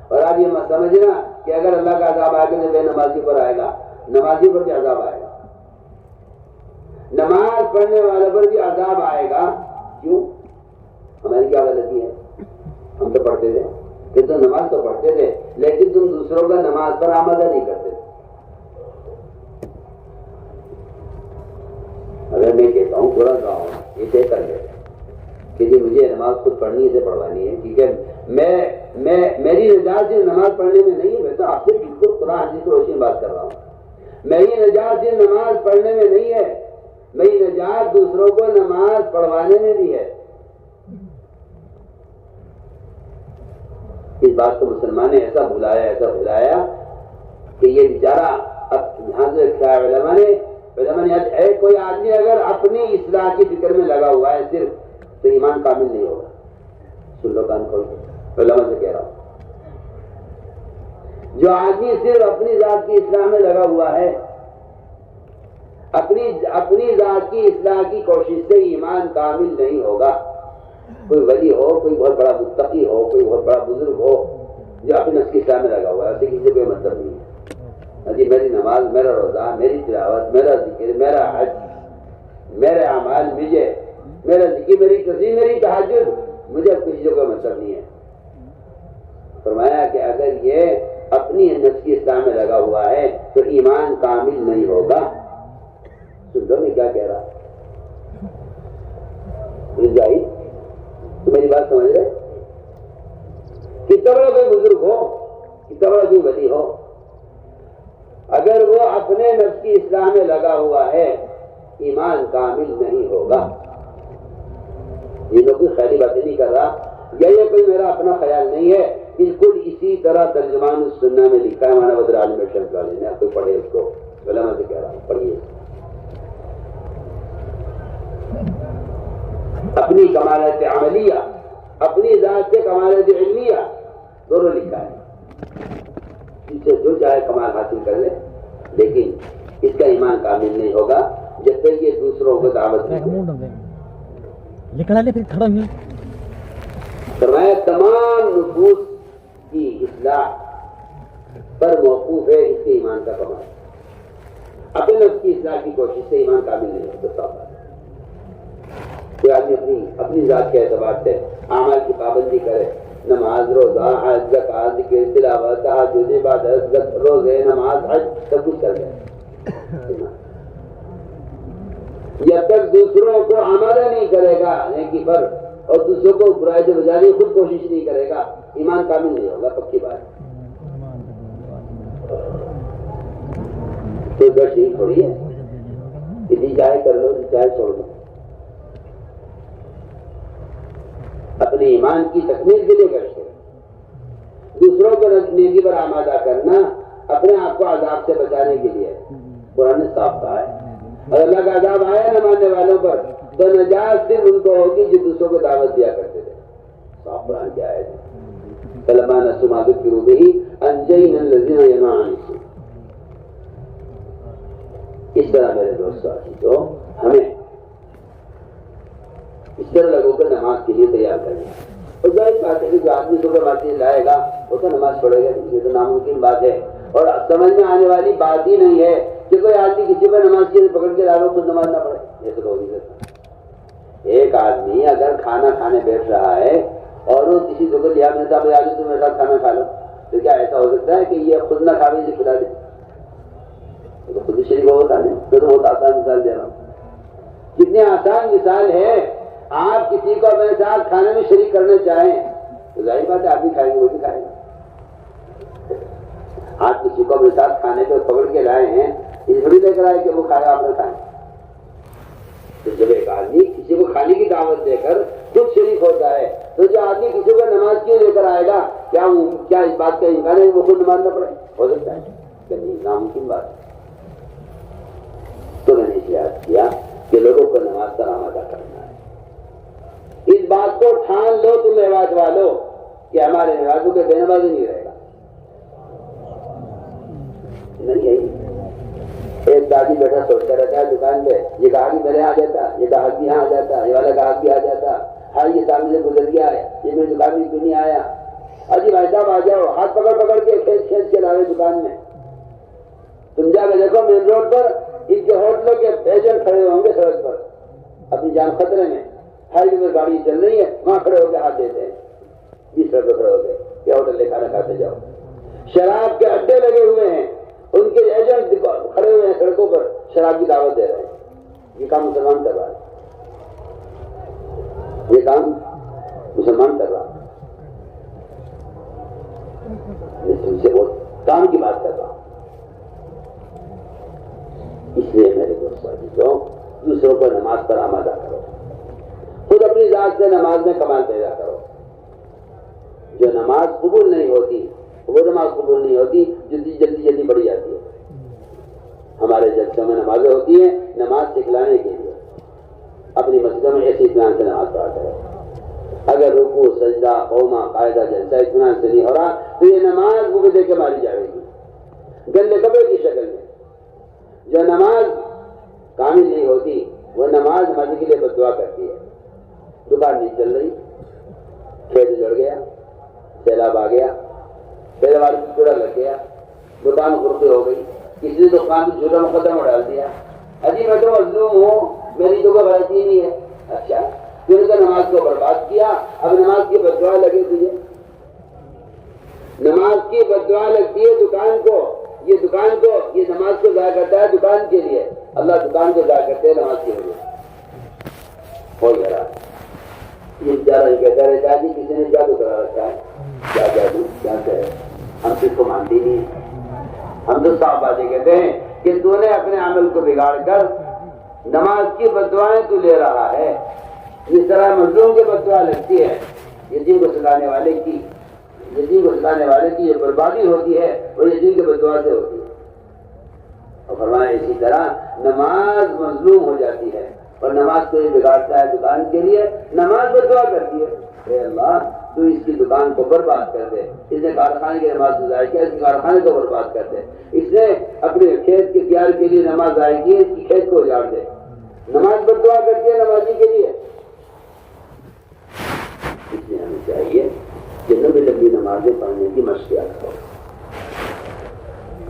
اور آپ یہ مت سمجھنا کہ اگر اللہ کا عذاب آئے گا تو بے نمازی پر آئے گا، نمازی پر بھی عذاب آئے گا، نماز پڑھنے والے پر بھی عذاب آئے گا۔ کیوں؟ ہماری کیا غلطی ہے؟ ہم تو پڑھتے تھے، کہ تو نماز تو پڑھتے تھے لیکن تم دوسروں کا نماز پر آمادہ نہیں کرتے۔ اگر میں کہتا ہوں پورا گاؤں یہ طے کر لے کہ جی مجھے نماز خود پڑھنی ہے، پڑھوانی ہے، ٹھیک ہے، میری نجات سے نماز پڑھنے میں نہیں ہے، میں تو آپ سے بالکل قرآن حدیث کی روشنی بات کر رہا ہوں، میری نجات سے نماز پڑھنے میں نہیں ہے، میری نجات دوسروں کو نماز پڑھوانے میں بھی ہے۔ اس بات کو مسلمان نے ایسا بھلایا کہ یہ بیچارہ اب یہاں سے کیا علماء نے کوئی آدمی اگر اپنی اصلاح کی فکر میں لگا ہوا ہے صرف تو ایمان کامل نہیں ہوگا۔ سن لو کان کھول کے، علماء سے کہہ رہا ہوں، جو آدمی صرف اپنی ذات کی اصلاح میں لگا ہوا ہے، اپنی ذات کی اصلاح کی کوشش سے ایمان کامل نہیں ہوگا۔ کوئی ولی ہو، کوئی بہت بڑا متقی ہو، کوئی بہت بڑا بزرگ ہو جو اپنی نفس کی اصلاح میں لگا ہوا ہے، اسے کسی سے کوئی مطلب نہیں ہے۔ جی میری نماز، میرا روزہ، میری تلاوت، میرا ذکر، میرا حج، میرے اعمال، میرا ذکر، میری تسبیح، میری تہجد، مجھے اب کسی سے کوئی مطلب نہیں ہے۔ فرمایا کہ اگر یہ اپنی نفس کی اصلاح میں لگا ہوا ہے تو ایمان کامل نہیں ہوگا۔ سن لو میں کیا کہہ رہا، جائی تو میری بات سمجھ رہے؟ کتنا بڑا کوئی بزرگ ہو، کتنا بڑا کوئی ولی ہو، اگر وہ اپنے نفس کی اصلاح میں لگا ہوا ہے ایمان کامل نہیں ہوگا۔ یہ لوگ کوئی خیالی باتیں نہیں کر رہا، یا یہ کوئی میرا اپنا خیال نہیں ہے، بالکل اسی طرح ترجمان السنہ میں لکھا ہے، مولانا بدر عالم شمس والے نے، آپ کوئی پڑھے اس کو، علماء سے کہہ رہا ہوں پڑھیے۔ اپنی کمالات عملیہ، اپنی ذات سے کمالات علمیہ دونوں لکھا ہے، اس سے جو چاہے کمال حاصل کر لے، لیکن اس کا ایمان کامل نہیں ہوگا جب تک یہ دوسروں کو دعوت نہیں۔ فرمایا تمام نفوس کی اصلاح پر موقوف ہے اس کے ایمان کا کمال۔ اپنے نفس کی اصلاح کی کوشش سے ایمان کامل نہیں ہوتا۔ کوئی آدمی اپنی ذات کے اعتبار سے اعمال کی پابندی کرے، نماز، روزہ، حج، زکات، ذکر، تلاوت، تہجد، عبادت، روزے، نماز، حج سب کچھ کر دے، جب تک دوسروں کو آمادہ نہیں کرے گا نیکی پر اور دوسروں کو برائی سے بچانے خود کوشش نہیں کرے گا، ایمان کامل نہیں ہوگا، پکی بات۔ کوئی گشت تھوڑی ہے کہ جی چاہے کر لو جی چاہے چھوڑ دو، اپنے ایمان کی تکمیل کے لیے گشت ہے۔ دوسروں کو نیکی پر آمادہ کرنا اپنے آپ کو عذاب سے بچانے کے لیے، قرآن نے صاف کہا ہے۔ اور اللہ کا عذاب آیا نہ ماننے والوں پر تو نجات صرف ان کو ہوگی جو دوسروں کو دعوت دیا کرتے تھے، صاف قرآن کی آیت ہے۔ فلما نسوا ما ذکروا به انجینا الذین ینهون عن السوء۔ اس طرح میرے دوستوں تو ہمیں اس طرح لوگوں کو نماز کے لیے تیار کرنا ہے۔ اور ظاہر بات ہے کہ جو آدمی صبح مسجد لائے گا وہ تو نماز پڑھے گا، یہ تو ناممکن بات ہے اور سمجھ میں آنے والی بات ہی نہیں ہے کہ کوئی آدمی کسی پر نماز کے لیے پکڑ کے لاگو خود نماز نہ پڑھے، یہ تو ہو نہیں سکتا۔ ایک آدمی اگر کھانا کھانے بیٹھ رہا ہے اور وہ کسی کو لحاظ میں صاحب آج تم میرے ساتھ کھانا کھا لو، تو کیا ایسا ہو سکتا ہے کہ یہ خود نہ کھانے سے کھلا دے؟ تو خود ہی شریک ہوتا نہیں، تو بہت آسان مثال دے رہا ہوں۔ کتنی آسان مثال ہے، آپ کسی کو اپنے ساتھ کھانے میں شریک کرنا چاہیں تو ظاہر بات ہے آپ بھی کھائیں گے وہ بھی کھائیں گے۔ آپ کسی کو اپنے ساتھ کھانے پہ پکڑ کے لائے ہیں، یہ تھوڑی لے کر آئے کہ وہ کھایا آپ نے کھائیں۔ تو جب ایک آدمی کسی کو کھانے کی دعوت دے کر خود شریک ہوتا ہے تو جو آدمی کسی کو نماز کیوں لے کر آئے گا، کیا اس بات کا امکان ہے کہ وہ خود نماز نہ پڑھے؟ ہو سکتا ہے کہ نہیں، ناممکن بات ہے۔ تو میں نے یاد کیا کہ لوگوں کو نماز پر آمادہ کرنا ہے۔ اس بات کو ٹھان لو تم نماز والو کہ ہمارے نمازوں کے بے نمازی نہیں رہے گا، نہیں یہی ایک دادی بیٹا سوچتا رہتا ہے دکان پہ، یہ گاہک میرے یہاں آ جاتا، یہ گاہک بھی یہاں آ جاتا، یہ والا گاہک بھی آ جاتا، ہاں یہ سامنے سے گزر گیا ہے، یہ میری دکان میں کیوں نہیں آیا؟ اجی بھائی صاحب آ جاؤ، ہاتھ پکڑ پکڑ کے کھینچ کھینچ کے لاوے دکان میں۔ تم جا کے دیکھو مین روڈ پر ان کے ہوٹلوں کے ایجنٹ کھڑے ہوں گے سڑک پر اپنی جان خطرے میں، ہائی وے میں گاڑی چل رہی ہے، وہاں کھڑے ہو کے ہاتھ دیتے ہیں، 20 روپے کھڑے ہو کے کہ ہوٹل لے کھانا کھاتے جاؤ۔ شراب کے اڈے لگے ہوئے ہیں، ان کے ایجنٹ کھڑے ہوئے ہیں سڑکوں پر، شراب کی دعوت دے رہے ہیں۔ یہ کام مسلمان کر رہا ہے، یہ کام مسلمان کر رہا ہے۔ میں تم سے بہت کام کی بات کر رہا ہوں۔ اس لیے میرے دوستوں دوسروں کو نماز پر آمادہ کرو، خود اپنی ذات سے نماز میں کمال پیدا کرو۔ جو نماز قبول نہیں ہوتی وہ نماز قبول نہیں ہوتی جو جلدی جلدی پڑھی جاتی ہے۔ ہمارے جلسوں میں نمازیں ہوتی ہیں نماز سکھلانے کے لیے، اپنی مسجدوں میں ایسی اطمینان سے نماز پڑھا کرو۔ اگر رکوع سجدہ قومہ قاعدہ جلسہ اطمینان سے نہیں ہو رہا تو یہ نماز بھوک دے کے ماری جائے گی گندے کپڑے کی شکل میں۔ جو نماز کامل نہیں ہوتی وہ نماز ہمارے کے لیے بد دعا کرتی ہے۔ دکان نہیں چل رہی، کھیت جڑ گیا، سیلاب آ گیا، پیداوار کی کوڑا لگ گیا، دکان خرد ہو گئی، کسی نے دکان کو جھوٹا مقدمہ ڈال دیا، ابھی میں تو مظلوم ہوں، میری تو کوئی غلطی نہیں ہے۔ اچھا پھر تو نماز کو برباد کیا، اب نماز کی بد دعا لگے تجھے، نماز کی بد دعا لگتی ہے دکان کو، یہ دکان کو یہ نماز کو ضائع کرتا ہے دکان کے لیے، اللہ دکان کو ضائع کرتے ہیں نماز کے لیے۔ ہو گیا یہ بیچارہ کہتا رہتا ہے کہ کسی نے جادو کرا رکھا ہے، کیا جادو کیا کہ ہم تو اس کو مانتے نہیں ہیں، ہم تو صاف باتیں کہتے ہیں کہ تو نے اپنے عمل کو بگاڑ کر نماز کی بد دعائیں تو لے رہا ہے۔ جس طرح مظلوم کی بد دعا لگتی ہے، یتیم کو ستانے والے کی یہ بربادی ہوتی ہے، وہ یتیم کی بد دعا سے ہوتی ہے۔ اور فرمایا اسی طرح نماز مظلوم ہو جاتی ہے اور نماز کو یہ بگاڑتا ہے دکان کے لیے، نماز بد دعا کرتی ہے، اے اللہ تو اس کی دکان کو برباد کر دے، اس نے کارخانے کی نماز ضائع کیا، اس کے کارخانے کو برباد کر دے، اس نے اپنے کھیت کے تیار کے لیے نماز ضائع کی، اس کی کھیت کو اجاڑ دے۔ نماز بد دعا کرتی ہے نمازی کے لیے۔ اس لیے ہمیں چاہیے کہ لمبی لمبی نمازیں پڑھنے کی مشق کرو،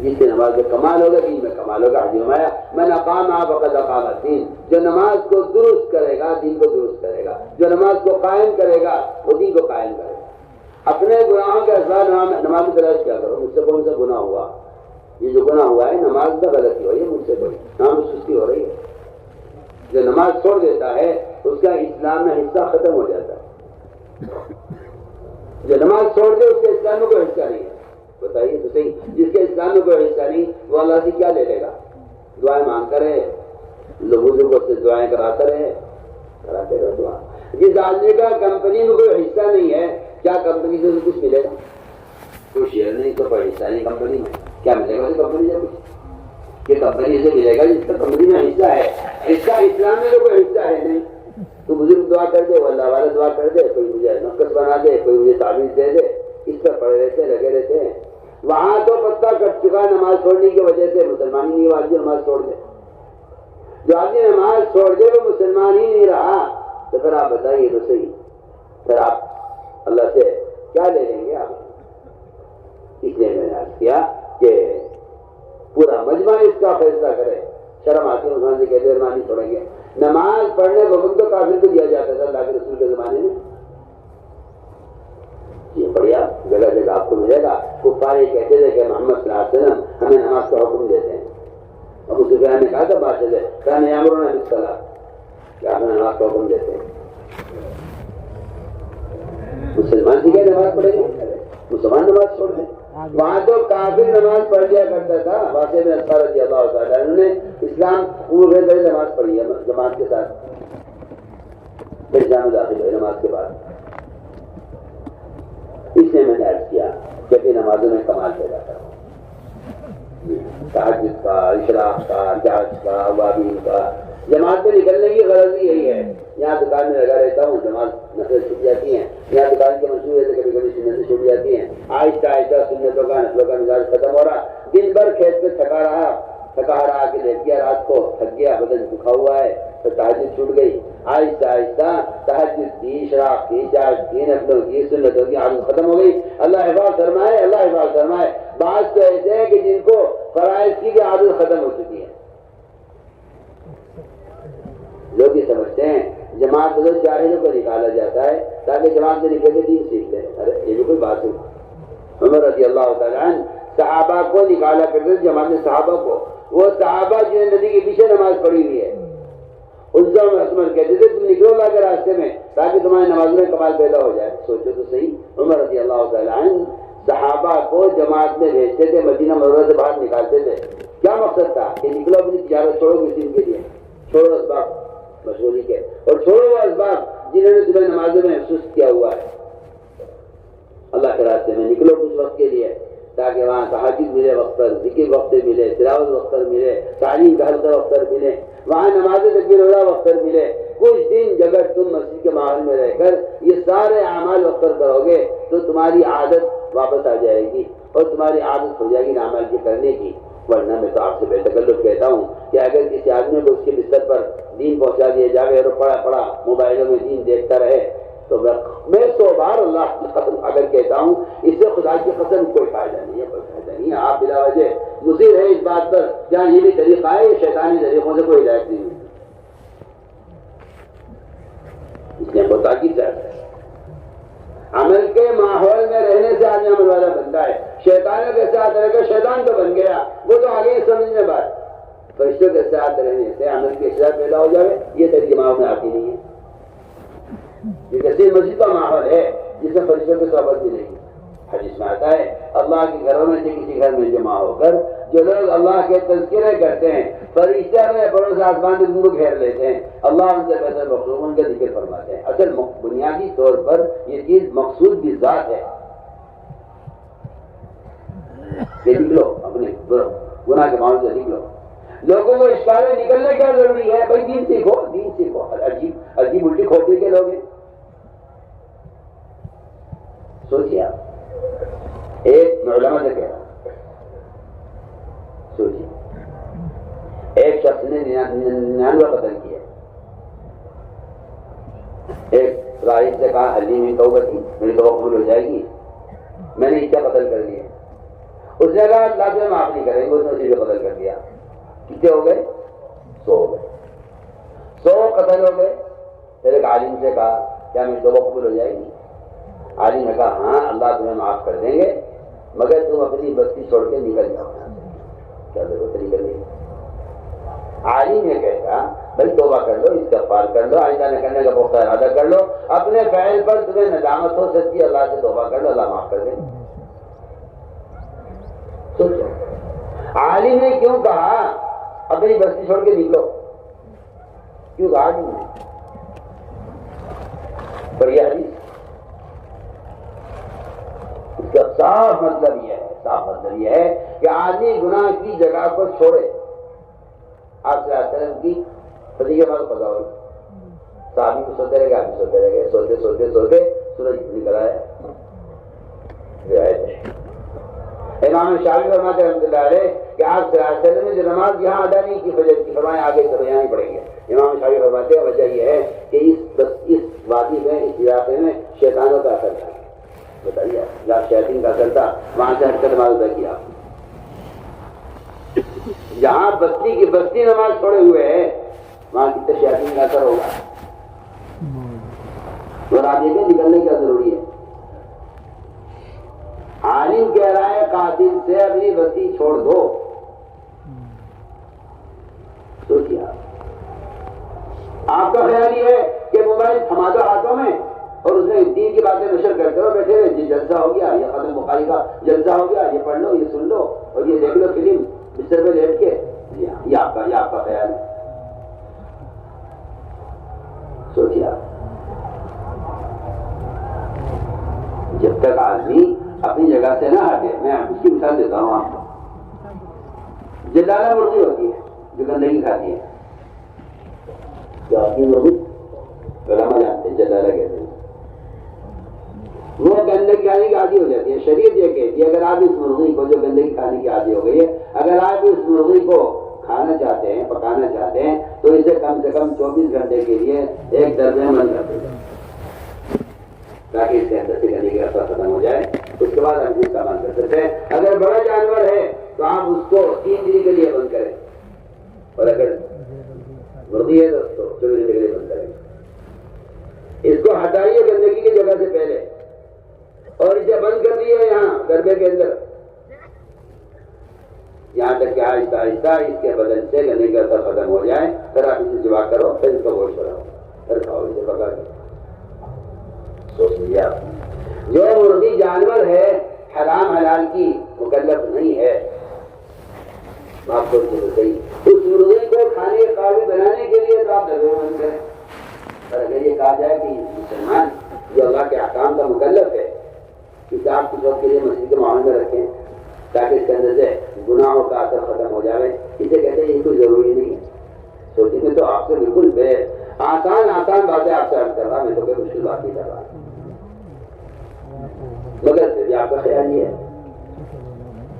جس سے نماز میں کمال ہوگا، دین میں کمال ہوگا۔ حدیث میں آیا من اقام فقد اقام الدین، جو نماز کو درست کرے گا دین کو درست کرے گا، جو نماز کو قائم کرے گا وہ دین کو قائم کرے گا۔ اپنے گناہوں کے اسباب نماز میں تلاش کیا کرو، مجھ سے کون سا گناہ ہوا، یہ جو گناہ ہوا ہے نماز میں غلطی ہوئی ہے، مجھ سے کوئی نام سستی ہو رہی ہے، جو نماز چھوڑ دیتا ہے اس کا اسلام میں حصہ ختم ہو جاتا ہے. جو نماز چھوڑ دے اس کے اسلام میں کوئی حصہ نہیں ہے. بتائیے تو صحیح, جس کے اسلام میں کوئی حصہ نہیں وہ اللہ سے کیا لے لے گا؟ دعائیں مانگتا رہے, بزرگوں سے دعائیں کراتا رہے, کراتے رہے دعا. جس آدمی کا کمپنی میں کوئی حصہ نہیں ہے, کیا کمپنی سے کچھ ملے گا؟ کوئی شیئر نہیں, تو کوئی حصہ نہیں کمپنی میں, کیا ملے گا کمپنی سے؟ کچھ یہ کمپنی سے ملے گا جس کا کمپنی میں حصہ ہے. اس کا اسلام میں تو کوئی حصہ ہے نہیں. تو بزرگ دعا کر دے, وہ اللہ والا دعا کر دے, کوئی مجھے نقص بنا دے, کوئی مجھے تعویذ دے دے, اس پر پڑے رہتے لگے رہتے ہیں. وہاں تو پتہ کٹ چکا نماز چھوڑنے کی وجہ سے مسلمان ہی نہیں, آدمی نماز چھوڑ دے. جو آدمی نماز چھوڑ دے وہ مسلمان ہی نہیں رہا. تو پھر آپ بتائیے تو صحیح, پھر آپ اللہ سے کیا لے لیں گے آپ؟ اس لیے میں نے عرض کیا کہ پورا مجمع اس کا فیصلہ کرے. شرم آتی ہے مسلمان سے کہتے مانی چھوڑیں گے. نماز پڑھنے کو حکم تو کافر کو دیا جاتا تھا اللہ کے رسول کے زمانے میں. یہ بڑھیا جگہ جگہ آپ کو ملے گا. کفار یہ کہتے تھے کہ محمد صلی اللہ علیہ وسلم ہمیں نماز کا حکم دیتے ہیں. ابو سفیان نے کہا تھا بادشاہ سے, کہا یامرون بالصلاۃ, کیا ہمیں نماز کا حکم دیتے ہیں؟ مسلمان سے کیا نماز پڑھیں گے؟ مسلمان نماز چھوڑ دیں. وہاں تو کافر نماز پڑھ لیا کرتا تھا. واسع بن عفان رضی اللہ تعالیٰ عنہ نے اسلام پورے دن نماز پڑھی ہے جماعت کے ساتھ, پھر اسلام داخل ہوئے نماز کے بعد. اس لیے میں نے عرض کیا کہ نمازوں میں کمال پیدا کرو. تہجد کا, اشراق کا, جہاز کا, اوابین کا. جماعت میں نکلنے کی غرض ہی یہی ہے. یہاں دکان میں لگا رہتا ہوں, جماعت نفل چھوٹ جاتی ہیں. یہاں دکان کے منصوبے سے کبھی کبھی سنتیں چھوٹ جاتی ہیں. آہستہ آہستہ سنتوں کا نفلوں کا مزاج ختم ہو رہا. دن بھر کھیت میں تھکا رہا کہ لیٹ گیا, رات کو تھک گیا, بدن دکھا ہوا ہے, تو تہجد چھوٹ گئی. آہستہ آہستہ تہجد کی, اشراق کی, جہاز کی, نفلوں کی, سنتوں کی عادت ختم ہو گئی. اللہ حفاظ فرمائے, اللہ حفاظ فرمائے. بعض تو ایسے ہیں کہ جن کو فرائض کی بھی عادت ختم ہو چکی ہے. لوگ یہ سمجھتے ہیں جماعت بدل جاہلوں کو نکالا جاتا ہے تاکہ جماعت سے نکل کے دین سیکھ لیں. ارے یہ بھی کوئی بات نہیں. عمر رضی اللہ تعالیٰ عنہ صحابہ کو نکالا کرتے تھے, جماعت میں صحابہ کو. وہ صحابہ جو نبی کے پیچھے نماز پڑھی ہوئی ہے, ان سے عثمان کہتے تھے تم نکلو اللہ کے راستے میں تاکہ تمہاری نماز میں کمال پیدا ہو جائے. سوچو تو صحیح, عمر رضی اللہ تعالیٰ عنہ صحابہ کو جماعت میں بھیجتے تھے, مدینہ منورہ سے باہر نکالتے تھے. کیا مقصد تھا کہ نکلو اپنی تجارت چھوڑو کسی کے لیے, چھوڑو اسباب مشغولی کے, اور چھوڑو وہ اسباب جنہوں نے تمہیں نمازوں میں سست کیا ہوا ہے. اللہ کے راستے میں نکلو کچھ وقت کے لیے تاکہ وہاں تہجد ملے وقت پر, ذکر وقت پر ملے, تلاوت وقت پر ملے, تعلیم کا حلقہ وقت پر ملے, وہاں نماز تکبیر اولیٰ وقت پر ملے. کچھ دن جب تم مسجد کے ماحول میں رہ کر یہ سارے اعمال وقت پر کرو گے تو تمہاری عادت واپس آ جائے گی اور تمہاری عادت ہو جائے گی اعمال کے کرنے کی. ورنہ میں تو آپ سے بے تکلف کہتا ہوں کہ اگر کسی آدمی کو اس کے بستر پر دین پہنچا دیا جائے اور پڑا موبائلوں میں دین دیکھتا رہے تو میں 100 بار اللہ کی قسم اگر کہتا ہوں اس سے خدا کی قسم کوئی فائدہ نہیں ہے, کوئی فائدہ نہیں ہے. آپ بلا وجہ مصر ہے اس بات پر جہاں یہ بھی طریقہ ہے, شیطانی طریقوں سے کوئی ہدایت نہیں ہوتی. اس لیے بہت تاکید چاہتا ہے عمل کے ماحول میں رہنے سے آدمی عمل والا بنتا ہے. شیطانوں کے ساتھ رہ کر شیطان تو بن گیا, وہ تو آگے ہی سمجھنے بات. فرشتوں کے ساتھ رہنے سے عمل کی اصلاح پیدا ہو جائے, یہ تیرے دماغ میں آتی نہیں ہے. یہ کثیر مسجد کا ماحول ہے جس میں فرشتوں کی صحبت ملے گی. حدیث میں آتا ہے اللہ کے گھروں میں سے کسی گھر میں جمع ہو کر جو لوگ اللہ کے تذکرے کرتے ہیں فرشتے میں پڑوس آسمان میں ان کو گھیر لیتے ہیں, اللہ ان سے بہتر مخلوق ان کا ذکر فرماتے ہیں. اصل بنیادی طور پر یہ چیز مقصود بھی ذات ہے کہ نکلو اپنے گناہ کے معاملے سے نکلو. لوگوں کو اشکال میں نکلنے کیا ضروری ہے؟ بھائی دین سیکھو, دین سیکھو. عجیب عجیب الٹی کھوپڑی کے لوگ ہیں. سوچیے آپ, ایک علماء سے کہہ رہا ہوں, سوچیے ایک شخص نے 99 قتل کیا. ایک راہب سے کہا حلی میں توبہ کی, میری توبہ قبول ہو جائے گی, میں نے اتنا قتل کر لیا. اس نے کہا اللہ تمہیں معاف نہیں کریں گے, اس نے اسی کو قتل کر دیا. کتنے ہو گئے؟ 100 ہو گئے. 100 قتل ہو گئے. پھر ایک عالم سے کہا کیا میری توبہ قبول ہو جائے گی؟ عالم نے کہا ہاں اللہ تمہیں معاف کر دیں گے مگر تم اپنی بستی چھوڑ کے نکل جاؤ. کیا ضرورت نکلنے کی؟ عالم یہ کہتا بھائی توبہ کر لو، استغفار کر لو، آئندہ نہ کرنے کا پختہ ارادہ کر لو، اپنے فعل پر تمہیں ندامت ہو سکتی ہے، اللہ سے توبہ کر لو، اللہ معاف کر دے۔ سوچو عالم نے کیوں کہا اپنی بستی چھوڑ کے نکلو؟ کیوں کہا عالم نے؟ پر یہ حدیث اس کا صاف مطلب یہ ہے کہ آدمی گناہ کی جگہ کو چھوڑے۔ آپ صلی اللہ علیہ وسلم کی فضیلت کے بعد پتا ہوئی، صحابی کو سوتے رہ گئے، آپ بھی سوتے رہ گئے، سوتے سوتے سوتے سورج نکل آیا۔ امام شافعی فرماتے ہیں رحمۃ اللہ علیہ کہ آپ صلی اللہ علیہ وسلم نے جو نماز یہاں ادا نہیں کی فجر کی، فرمایا آگے چلو یہاں ہی پڑھیں گے۔ امام شافعی فرماتے ہیں وجہ یہ ہے کہ اس وادی میں، اس علاقے میں شیطانوں کا اثر تھا۔ بتائیے جہاں شیاطین کا اثر تھا وہاں سے ہٹ کر نماز ادا کیا۔ جہاں بستی کی بستی نماز چھوڑے ہوئے ہے وہاں کتنے شیاطین کا اثر ہوگا۔ اور آپ دیکھیں نکلنے کیا ضروری ہے۔ عالم کہہ رہا ہے قاتل سے اپنی بستی چھوڑ دو۔ سوچیے آپ کا خیال یہ ہے کہ موبائل تھما دو ہاتھوں میں اور اس میں دین کی باتیں نشر کرتے رہو، بیٹھے رہے، یہ جلسہ ہو گیا، یہ ختم بخاری کا جلسہ ہو گیا، یہ پڑھ لو، یہ سن لو اور یہ دیکھ لو فلم بستر پہ لیٹ کے۔ یہ آپ کا خیال ہے۔ سوچیے آپ جب تک آدمی اپنی جگہ سے نہ ہٹے، میں اس کی مثال دیتا ہوں آپ کو۔ جلالہ مرغی ہوتی ہے جو گندگی کھاتی ہے، جو آپ کی مرغی علماء جانتے ہیں جلالہ کہتے ہیں، وہ گندگی کھانے کی عادی ہو جاتی ہے۔ شریعت یہ کہتی ہے اگر آپ اس مرغی کو جو گندگی کھانے کی عادی ہو گئی ہے، اگر آپ اس مرغی کو کھانا چاہتے ہیں، پکانا چاہتے ہیں تو اسے کم سے کم 24 گھنٹے کے لیے ایک دربے میں بند کر دیں تاکہ اس کے اندر سے گندگی کا اثر ختم ہو جائے۔ اس کے بعد ہم اس کا بند کر سکتے ہیں۔ اگر بڑا جانور ہے تو آپ اس کو 3 دن کے لیے بند کریں، اور اگر مرغی ہے تو 24 دن کے لیے بند کریں۔ اس کو ہٹائیے گندگی کی جگہ سے پہلے اور اسے بند کر دیے یہاں دربے کے اندر، یہاں تک کہ آہستہ آہستہ اس کے بدن سے گندگی کا اثر ختم ہو جائے۔ پھر آپ اسے ذبح کرو، پھر اس کا گوشت بناؤ، پھر کھاؤ اسے پکا کے۔ سوچ لیجیے آپ، جو مرغی جانور ہے حرام حلال کی مکلف نہیں ہے، آپ کو اس مرغی کو کھانے کے قابل بنانے کے لیے تو آپ دربے بند کریں۔ اور اگر یہ کہا جائے کہ مسلمان جو اللہ کے احکام کا مکلف ہے، کیونکہ آپ کچھ وقت کے لیے مسجد کے ماحول میں رکھیں تاکہ اس کے اندر سے گناہوں کا اثر ختم ہو جائے، اسے کہتے ہیں یہ کوئی ضروری نہیں ہے۔ سوچیں میں تو آپ سے بالکل بے آسان باتیں آپ سے عرض کر رہا، میں تو کوئی مشکل بات نہیں کر رہا، مگر پھر بھی آپ کا خیال یہ ہے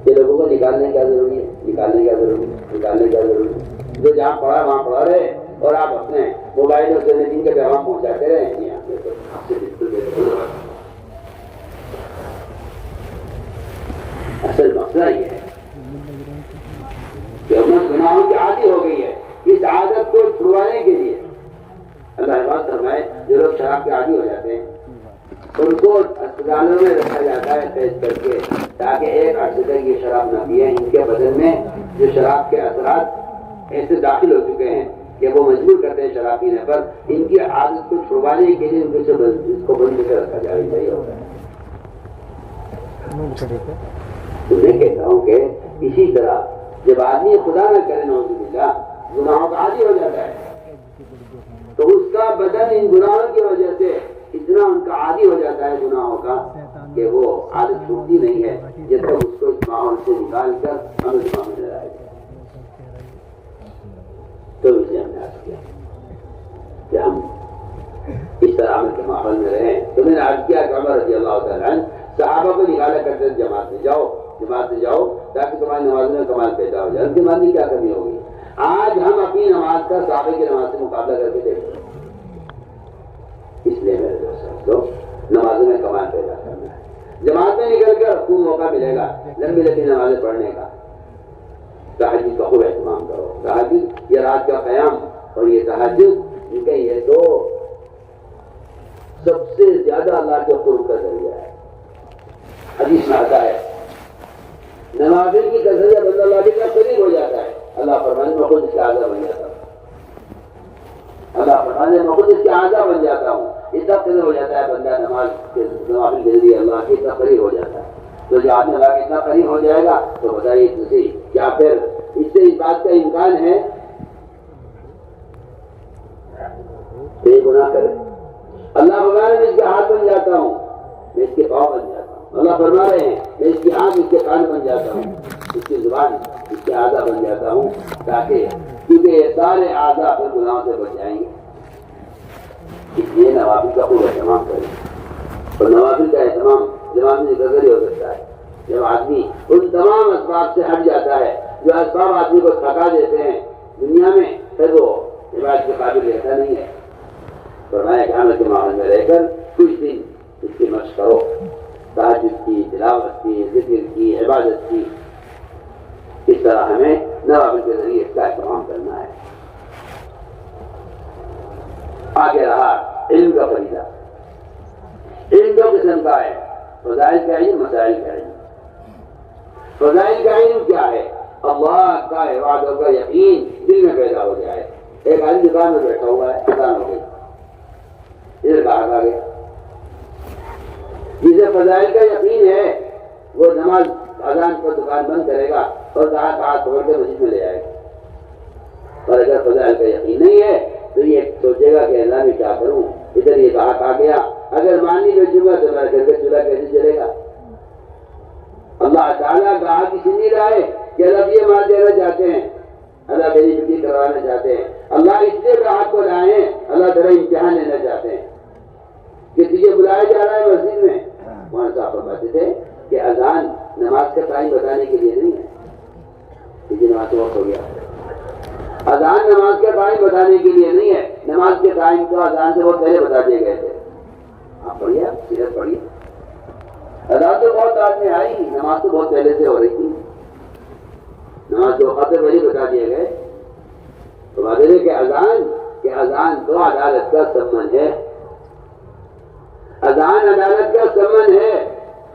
کہ لوگوں کو نکالنے کیا ضروری ہے، نکالنے کیا ضروری ہے۔ جو جہاں پڑھا وہاں پڑھا رہے اور آپ اپنے موبائل اور دین کے پیغام پہنچاتے رہے۔ اصل مسئلہ یہ ہے کہ امت گناہوں کی عادی ہو گئی ہے۔ اس عادت کو چھڑوانے کے لیے اللہ حفاظت فرمائے جو لوگ شراب کے عادی ہو جاتے ہیں ان کو اسپتالوں میں رکھا جاتا ہے پیش کر کے تاکہ ایک عرصے تک یہ شراب نہ پیئیں۔ ان کے بدن میں جو شراب کے اثرات ایسے داخل ہو چکے ہیں کہ وہ مجبور کرتے ہیں شراب پینے پر، ان کی عادت کو چھڑوانے کے لیے ان کو بند کر رکھا جائے صحیح ہوتا ہے۔ میں کہتا ہوں کہ اسی طرح جب آدمی خدا نہ کرے نعوذ باللہ گناہوں کا عادی ہو جاتا ہے تو اس کا بدن ان گناہوں کی وجہ سے اتنا ان کا عادی ہو جاتا ہے گناہوں کا کہ وہ عادت چھوٹتی نہیں ہے جب تک اس کو اس ماحول سے نکال کر ہم اس معاملے میں لائے۔ تو اس لیے ہم نے عرض کیا کہ ہم اس طرح عمل کے ماحول میں رہیں۔ تو میں نے عرض کیا کہ عمر رضی اللہ تعالیٰ عنہ صحابہ کو نکالا کرتے تھے جماعت میں جاؤ تاکہ تمہاری نماز میں کمال پیدا ہو جائے۔ ان کی نماز میں کیا کمی ہوگی؟ آج ہم اپنی نماز کا صحابہ کی نماز سے مقابلہ کر کے دیکھتے ہیں۔ اس لیے میرے دوستوں نمازوں میں کمال پیدا کرنا ہے۔ جماعت میں نکل کر خوب موقع ملے گا لمبی لمبی نمازیں پڑھنے کا۔ تہجد کا خوب اہتمام کرو۔ تہجد یہ رات کا قیام اور یہ تہجد ان کا یہ تو سب سے زیادہ اللہ کے قرب کا ذریعہ ہے۔ حدیث میں آتا ہے نوافل کی کثرت بندہ اللہ کے قریب ہو جاتا ہے، اللہ فرمانے میں خود اس کا آگے بن جاتا ہے۔ اللہ فرماتے ہیں میں خود اس کے اعضا بن جاتا ہوں. اتنا قریب ہو جاتا ہے بندہ نماز کے نوافل کے ذریعے اللہ کے اتنا قریب ہو جاتا ہے. تو جو آدمی اللہ کے اتنا قریب ہو جائے گا تو بتائیے تجھے کیا پھر اس سے اس بات کا امکان ہے کہ یہ گناہ کرے؟ اللہ فرما رہے ہیں میں اس کے ہاتھ بن جاتا ہوں, میں اس کے پاؤں بن جاتا ہوں. اللہ فرما رہے ہیں میں اس کی آنکھ, اس کے کان بن جاتا ہوں, اس کی زبان, اس کے اعضا بن جاتا ہوں, تاکہ کیونکہ یہ سارے اعضا پھر گناہوں سے بچ جائیں گے. اس لیے نوافل کا خوب اہتمام کریں. اور نوافل کا اہتمام جواب میں ذکر ہی ہو سکتا ہے جب آدمی ان تمام اسباب سے ہٹ جاتا ہے جو اسباب آدمی کو تھکا دیتے ہیں دنیا میں, پھر وہ عبادت کے قابل رہتا نہیں ہے. فرمایا قیامت کے ماحول میں رہ کر کچھ دن اس کی مشق کرو, تہجد کی, تلاوت کی, ذکر کی, عبادت کی. اس طرح ہمیں نوافل کے ذریعے اس کا اہتمام کرنا ہے. آگے رہا علم کا فریضہ. علم دو قسم کا ہے, فضائل کا علم, مسائل کا علم. فضائل کا علم کیا ہے؟ اللہ کا عبادوں کا یقین دل میں پیدا ہو جائے. ایک آدمی دکان میں بیٹھا ہوا ہے, دکان ہو گئی, ادھر کہا آ گیا. جسے فضائل کا یقین ہے وہ نماز اذان پر دکان بند کرے گا اور ہاتھ پکڑ کے مسجد میں لے آئے گا. اور اگر فضائل کا یقین نہیں ہے تو یہ سوچے گا کہ اللہ میں کیا کروں, ادھر یہ گاہک آ گیا, اگر مان نہیں بیچوں گا تو میرا گھر کا چولہا کیسے چلے گا؟ اللہ تعالیٰ گاہک اس لیے لائے کہ اللہ یہ مال دینا چاہتے ہیں, اللہ میری بکری کروانا چاہتے ہیں. اللہ اس لیے گاہک کو لائے ہیں, اللہ تعالیٰ امتحان لینا چاہتے ہیں کہ تجھے بلایا جا رہا ہے مسجد میں. وہاں صاحب فرماتے تھے کہ اذان نماز کا ٹائم بتانے کے لیے نہیں ہے, کیونکہ نماز وقت ہو گیا. اذان نماز کا ٹائم بتانے کے لیے نہیں ہے, نماز کے ٹائم تو اذان سے بہت پہلے بتا دیے گئے تھے. آپ پڑھیے, آپ سیرت پڑھیے. اذان تو بہت بعد میں آئی, نماز تو بہت پہلے سے ہو رہی تھی. نماز کے وقت سے پہلے بتا دیے گئے. تو بات ہے کہ اذان تو عدالت کا سمن ہے. اذان عدالت کا سمن ہے.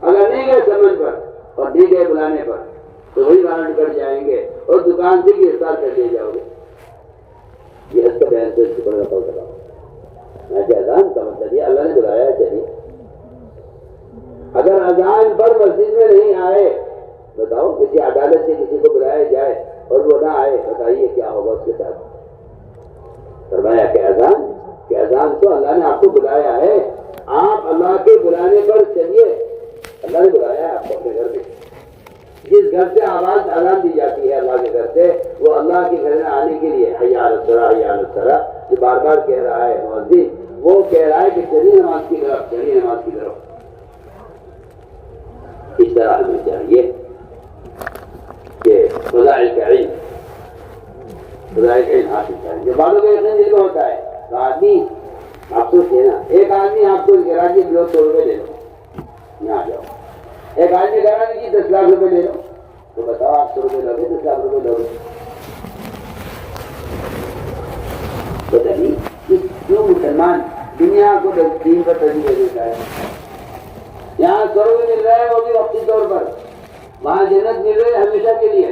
اگر نہیں گئے سمن پر اور نہیں گئے بلانے پر تو وہی وارنٹ کر جائیں گے اور دکان سے گرفتار کر دیے جاؤ گے. یہ اس کا بیان سے پڑھنا پڑتا ہے. میں کہ اذان کا مطلب یہ اللہ نے بلایا ہے, چلیے. اگر اذان پر مسجد میں نہیں آئے, بتاؤ کسی عدالت سے کسی کو بلایا جائے اور وہ نہ آئے, بتائیے کیا ہوگا اس کے ساتھ؟ فرمایا کہ اذان تو اللہ نے آپ کو بلایا ہے, آپ اللہ کے بلانے پر چلیے. اللہ نے بلایا ہے آپ کو اپنے گھر میں. جس گھر سے آواز اذان دی جاتی ہے اللہ کے گھر سے, وہ اللہ کے گھر میں آنے کے لیے حی علی الصلاۃ, حی علی الصلاۃ جو بار بار کہہ رہا ہے مؤذن, وہ کہہ رہا ہے کہ چلیے نماز کی طرف, چلیے نماز کی طرف. اس طرح ہمیں چاہیے کہ فضائل کا علم حاصل کریں. جو بالوں کا یقین دل میں ہوتا ہے تو آدمی, آپ سوچیے نا, ایک آدمی آپ کو گراجی 200 روپے لے لو, یہاں آ جاؤ. ایک آدمی گراجی کی 10 لاکھ روپے لے لو, تو بتاؤ آپ 100 روپے لو گے, 10 لاکھ روپے لو گے؟ بتائیے کیوں مسلمان دنیا کو دین پر ترجیح دیتا ہے؟ یہاں 100 روپے مل رہا ہے, وہ بھی وقتی طور پر. وہاں جنت مل رہی ہے ہمیشہ کے لیے,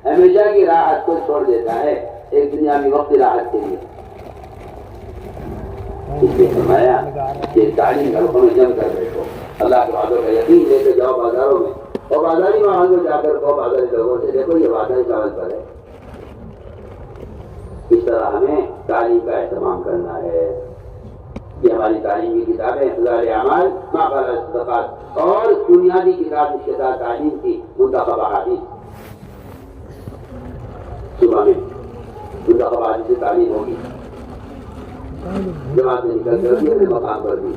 ہمیشہ کی راحت کو چھوڑ دیتا ہے ایک دنیا میں وقتی راحت کے لیے. اس لیے فرمایا کہ تعلیم گھروں میں جم کر بیٹھو, اللہ کے وعدوں کا یقین لے کے جاؤ بازاروں میں, اور بازاری ماحول میں جا کر کہو بازاری لوگوں سے, دیکھو یہ بازاری کا عمل پر ہے. اس طرح ہمیں تعلیم کا اہتمام کرنا ہے. یہ ہماری تعلیم کی کتابیں فضائل اعمال, ما قال الصدقات, اور بنیادی کتاب اس کے ساتھ تعلیم کی منتخب احادیث. صبح میں منتخب احادیث سے تعلیم ہوگی, جماعت میں نکل کر بھی مقام پر بھی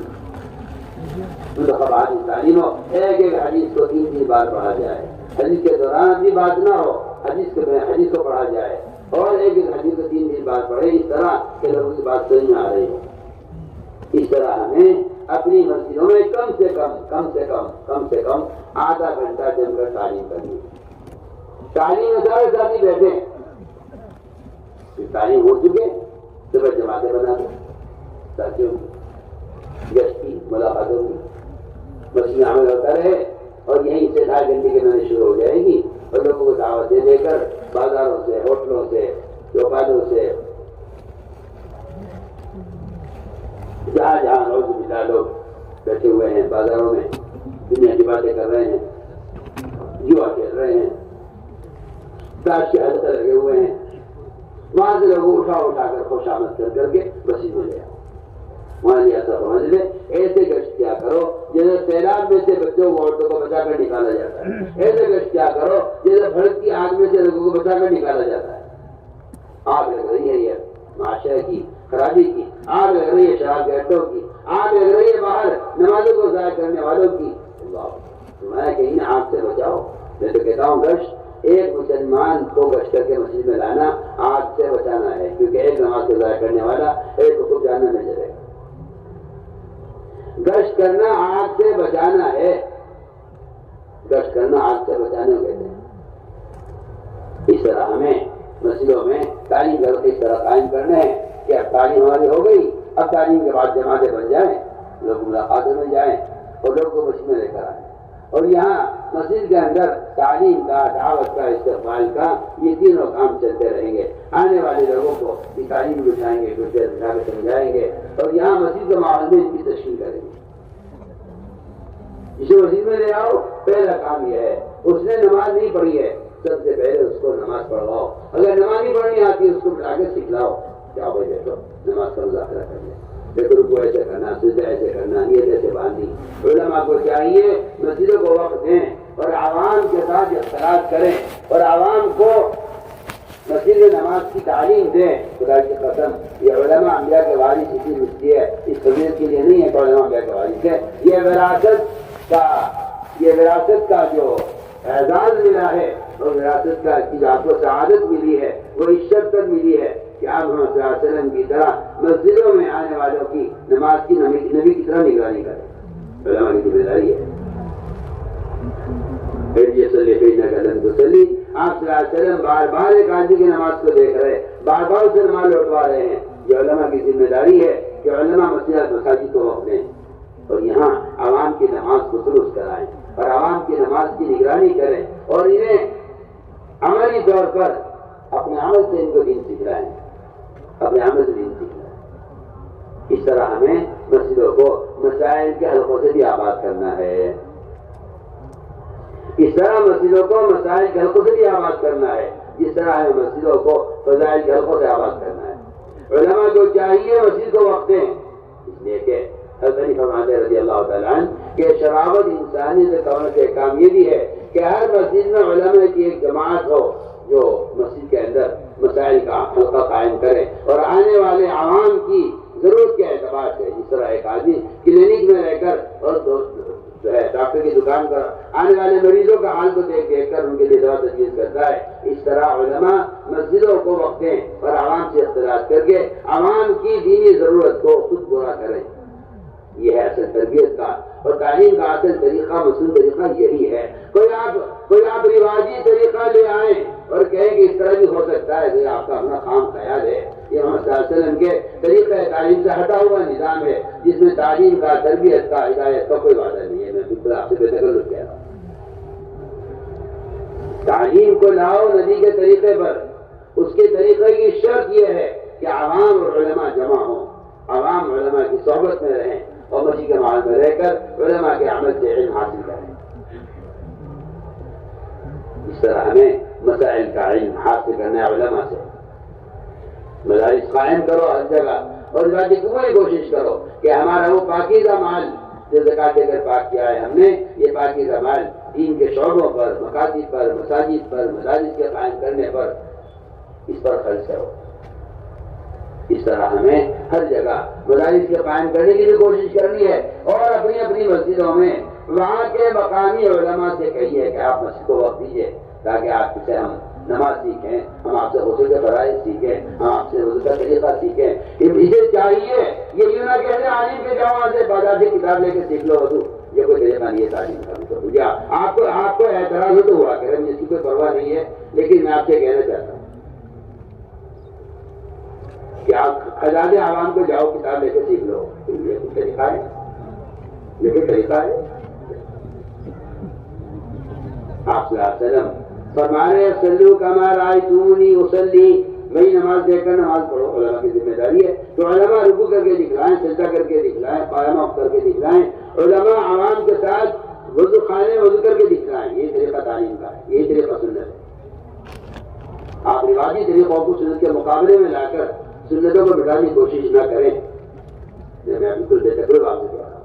منتخب احادیث تعلیم ہو. ایک ایک حدیث کو 3 بار پڑھا جائے, حدیث کے دوران اپنی بات نہ ہو, حدیث کو پڑھا جائے, اور ایک ایک حدیث کو 3 بار پڑھے, اس طرح کہ لوگوں کی بات سمجھ میں آ رہی ہو. اس طرح ہمیں اپنی مسجدوں میں کم سے کم آدھا گھنٹہ جم کر تعلیم کرنی. تعلیم میں سارے ساتھی بیٹھے, تعلیم ہو چکے تو بس جماعتیں بنا دیں, ساتھیوں گشت کی ملاقاتوں کی مسجد میں عمل ہوتا رہے, اور یہیں سے 2.5 گھنٹے کے میں شروع ہو جائے گی, اور لوگوں کو دعوتیں دے کر بازاروں سے, ہوٹلوں سے, چوپالوں سے, جہاں جہاں روز ملا لوگ بیٹھے ہوئے ہیں بازاروں میں، دنیا کی باتیں کر رہے ہیں، جوا کھیل رہے ہیں، تاش کے حلقے لگے ہوئے ہیں، وہاں سے لوگوں اٹھا کر خوش آمد کر کے مسجد میں لے آؤ، وہاں لیا سب سمجھ لے۔ ایسے گشت کیا کرو جیسے سیلاب میں سے بچوں کو عورتوں کو بچا کر نکالا جاتا ہے، ایسے گشت کیا کرو جیسے بھڑک کی آگ میں سے لوگوں کو بچا کر نکالا جاتا ہے۔ آگ لگ رہی ہے یہ معاشرے کی خرابی کی، آگ لگ رہی ہے شراب کے اڈوں کی، آگ لگ رہی ہے باہر نمازوں کو ضائع کرنے والوں کی۔ میں کہیں آگ سے بچاؤ۔ میں تو کہتا ہوں گشت ایک مسلمان کو گشت کر کے مسجد میں لانا آگ سے بچانا ہے، کیونکہ ایک نماز کو ضائع کرنے والا ایک کو جہنم میں جائے گا۔ گشت کرنا آگ سے بچانا ہے، گشت کرنا آگ سے بچانے کو کہتے ہیں۔ اس طرح ہمیں مسجدوں میں تعلیم گھر اس طرح قائم کرنا ہے کہ اب تعلیم ہماری ہو گئی، اب تعلیم کے بعد جماعتیں بن جائیں، لوگ ملاقاتوں میں جائیں اور لوگ کو مسجد میں لے کر آئیں، اور یہاں مسجد کے اندر تعلیم کا، دعوت کا، استقبال کا یہ تینوں کام چلتے رہیں گے۔ آنے والے لوگوں کو یہ تعلیم بٹھائیں گے، کچھ دیر بٹھا کے سمجھائیں گے، اور یہاں مسجد کے ماحول میں ان کی تشکیل کریں گے۔ جسے مسجد میں لے آؤ، پہلا کام یہ ہے، اس نے نماز نہیں پڑھی ہے، سب سے پہلے اس کو نماز پڑھواؤ۔ اگر نماز نہیں پڑھنی آتی اس کو بٹھا کے سکھلاؤ، کیا بھائی دیکھو نماز کا مذاکرہ کر لیں، دیکھو رکوع ایسے کرنا، سجدہ ایسے کرنا، نیت ایسے باندھی۔ علماء کو چاہیے مسجدوں کو وقت دیں اور عوام کے ساتھ اختلاط کریں اور عوام کو مسجد میں نماز کی تعلیم دیں۔ خدا کی قسم یہ علماء انبیاء کے وارث اسی لیے ہے، اس فضیلت کے لیے نہیں ہے کہ علماء انبیاء کے وارث ہے، یہ وراثت کا جو اعزاز ملا ہے اور وراثت کا کی جو آپ کو سعادت ملی ہے وہ اس شرط پر ملی ہے کہ آپ محمد صلی اللہ علیہ وسلم کی طرح مسجدوں میں آنے والوں کی نماز کی نبی کی طرح نگرانی کریں۔ علماء کی ذمہ داری ہے۔ آپ صلی اللہ علیہ وسلم بار بار ایک آدمی کی نماز کو دیکھ رہے، بار بار اسے نماز لوٹوا رہے ہیں۔ یہ علماء کی ذمہ داری ہے کہ علماء مساجد کو وقت دیں اور یہاں عوام کی نماز کو درست کرائیں اور عوام کی نماز کی نگرانی کریں اور انہیں عملی طور پر اپنے عمل سے ان کو دین سکھلائیں، اپنے عمل سے دین سکھلائیں۔ اس طرح ہمیں مسجدوں کو مسائل کے حلقوں سے بھی آباد کرنا ہے، اس طرح مسجدوں کو مسائل کے حلقوں سے بھی آباد کرنا ہے، جس طرح ہمیں مسجدوں کو فضائل کے حلقوں سے آباد کرنا ہے۔ علماء کو چاہیے مسجد کو وقت دیں، اس لیے کہ حضرت علی فرماتے رضی اللہ تعالیٰ عنہ کہ شرافت انسانی سے کون سے کام یہ بھی ہے کہ ہر مسجد میں علماء کی ایک جماعت ہو جو مسجد کے اندر مسائل کا حلقہ قائم کرے اور آنے والے عوام کی ضرورت کے اعتبار سے، جس طرح ایک آدمی کلینک میں رہ کر اور جو ہے ڈاکٹر کی دکان پر آنے والے مریضوں کا حال کو دیکھ کر ان کے لیے دوا تجویز کرتا ہے، اس طرح علماء مسجدوں کو وقت دیں اور عوام سے اختلاط کر کے عوام کی دینی ضرورت کو خود پورا کریں۔ یہ ہے اصل تربیت کا اور تعلیم کا اصل طریقہ، مصنوعی طریقہ یہی ہے۔ کوئی آپ رواجی طریقہ لے آئیں اور کہیں کہ اس طرح بھی ہو سکتا ہے، یہ آپ کا اپنا خام خیال ہے۔ یہ محمد صلی اللہ علیہ وسلم کے طریقہ تعلیم سے ہٹا ہوا نظام ہے جس میں تعلیم کا، تربیت کا، ہدایت کا کوئی وعدہ نہیں ہے۔ میں بالکل آپ سے بے تکلف کہہ رہا ہوں، تعلیم کو لاؤ نبی کے طریقے پر۔ اس کے طریقے کی شرط یہ ہے کہ عوام اور علماء جمع ہوں، عوام علماء کی صحبت میں رہیں اور مسجد کے ماحول میں رہ کر علماء کے عمل سے علم حاصل کریں۔ اس طرح ہمیں مسائل کا علم حاصل کرنا ہے علماء سے۔ مدارس قائم کرو ہر جگہ اور اس بات کی پوری کوشش کرو کہ ہمارا وہ پاکیزہ مال جو زکوٰۃ دے کر پاک کیا ہے ہم نے، یہ پاکیزہ مال دین کے شعبوں پر، مکاتب پر، مساجد پر، مدارس کے قائم کرنے پر، اس پر خرچ کرو۔ اس طرح ہمیں ہر جگہ مدارس کے قائم کرنے کی بھی کوشش کرنی ہے اور اپنی اپنی مسجدوں میں وہاں کے مقامی علماء سے کہیے کہ آپ مسجد کو وقت دیجیے تاکہ آپ سے ہم نماز سیکھیں، ہم آپ سے غسل کے فرائض سیکھیں، ہم آپ سے وضو کا طریقہ سیکھیں۔ اسے چاہیے یہ یوں نہ کہتے عالم کے جاؤ وہاں سے بازار سے کتاب لے کے سیکھ لو وضو، یہ کوئی طریقہ نہیں ہے تعلیم کا۔ آپ کو اعتراض ہو تو ہوا کرے، مجھے اس کی کوئی پرواہ نہیں ہے، لیکن میں آپ سے کہنا چاہتا ہوں کہ آپ خزانہ عوام کو جاؤ کتاب لے کے سیکھ لو، یہ کوئی طریقہ ہے؟ یہ کوئی طریقہ ہے؟ آپ صلی اللہ علیہ وسلم فرمانے صلو کما رأیتمونی اصلی، بھائی نماز دیکھ کر نماز پڑھو، علماء کی ذمہ داری ہے، تو علماء رکوع کر کے دکھلائیں، سجدہ کر کے دکھلائیں، قائم کر کے دکھلائیں، علماء عوام کے ساتھ وضو خانے وضو کر کے دکھلائیں، یہ طریقہ تعلیم کا ہے، یہ طریقہ سنت ہے۔ آپ روایتی طریقوں کو سنت کے مقابلے میں لا کر سنتوں کو بٹانے کی کوشش نہ کریں، میں بالکل بے تکلف آپ سے کہہ رہا ہوں۔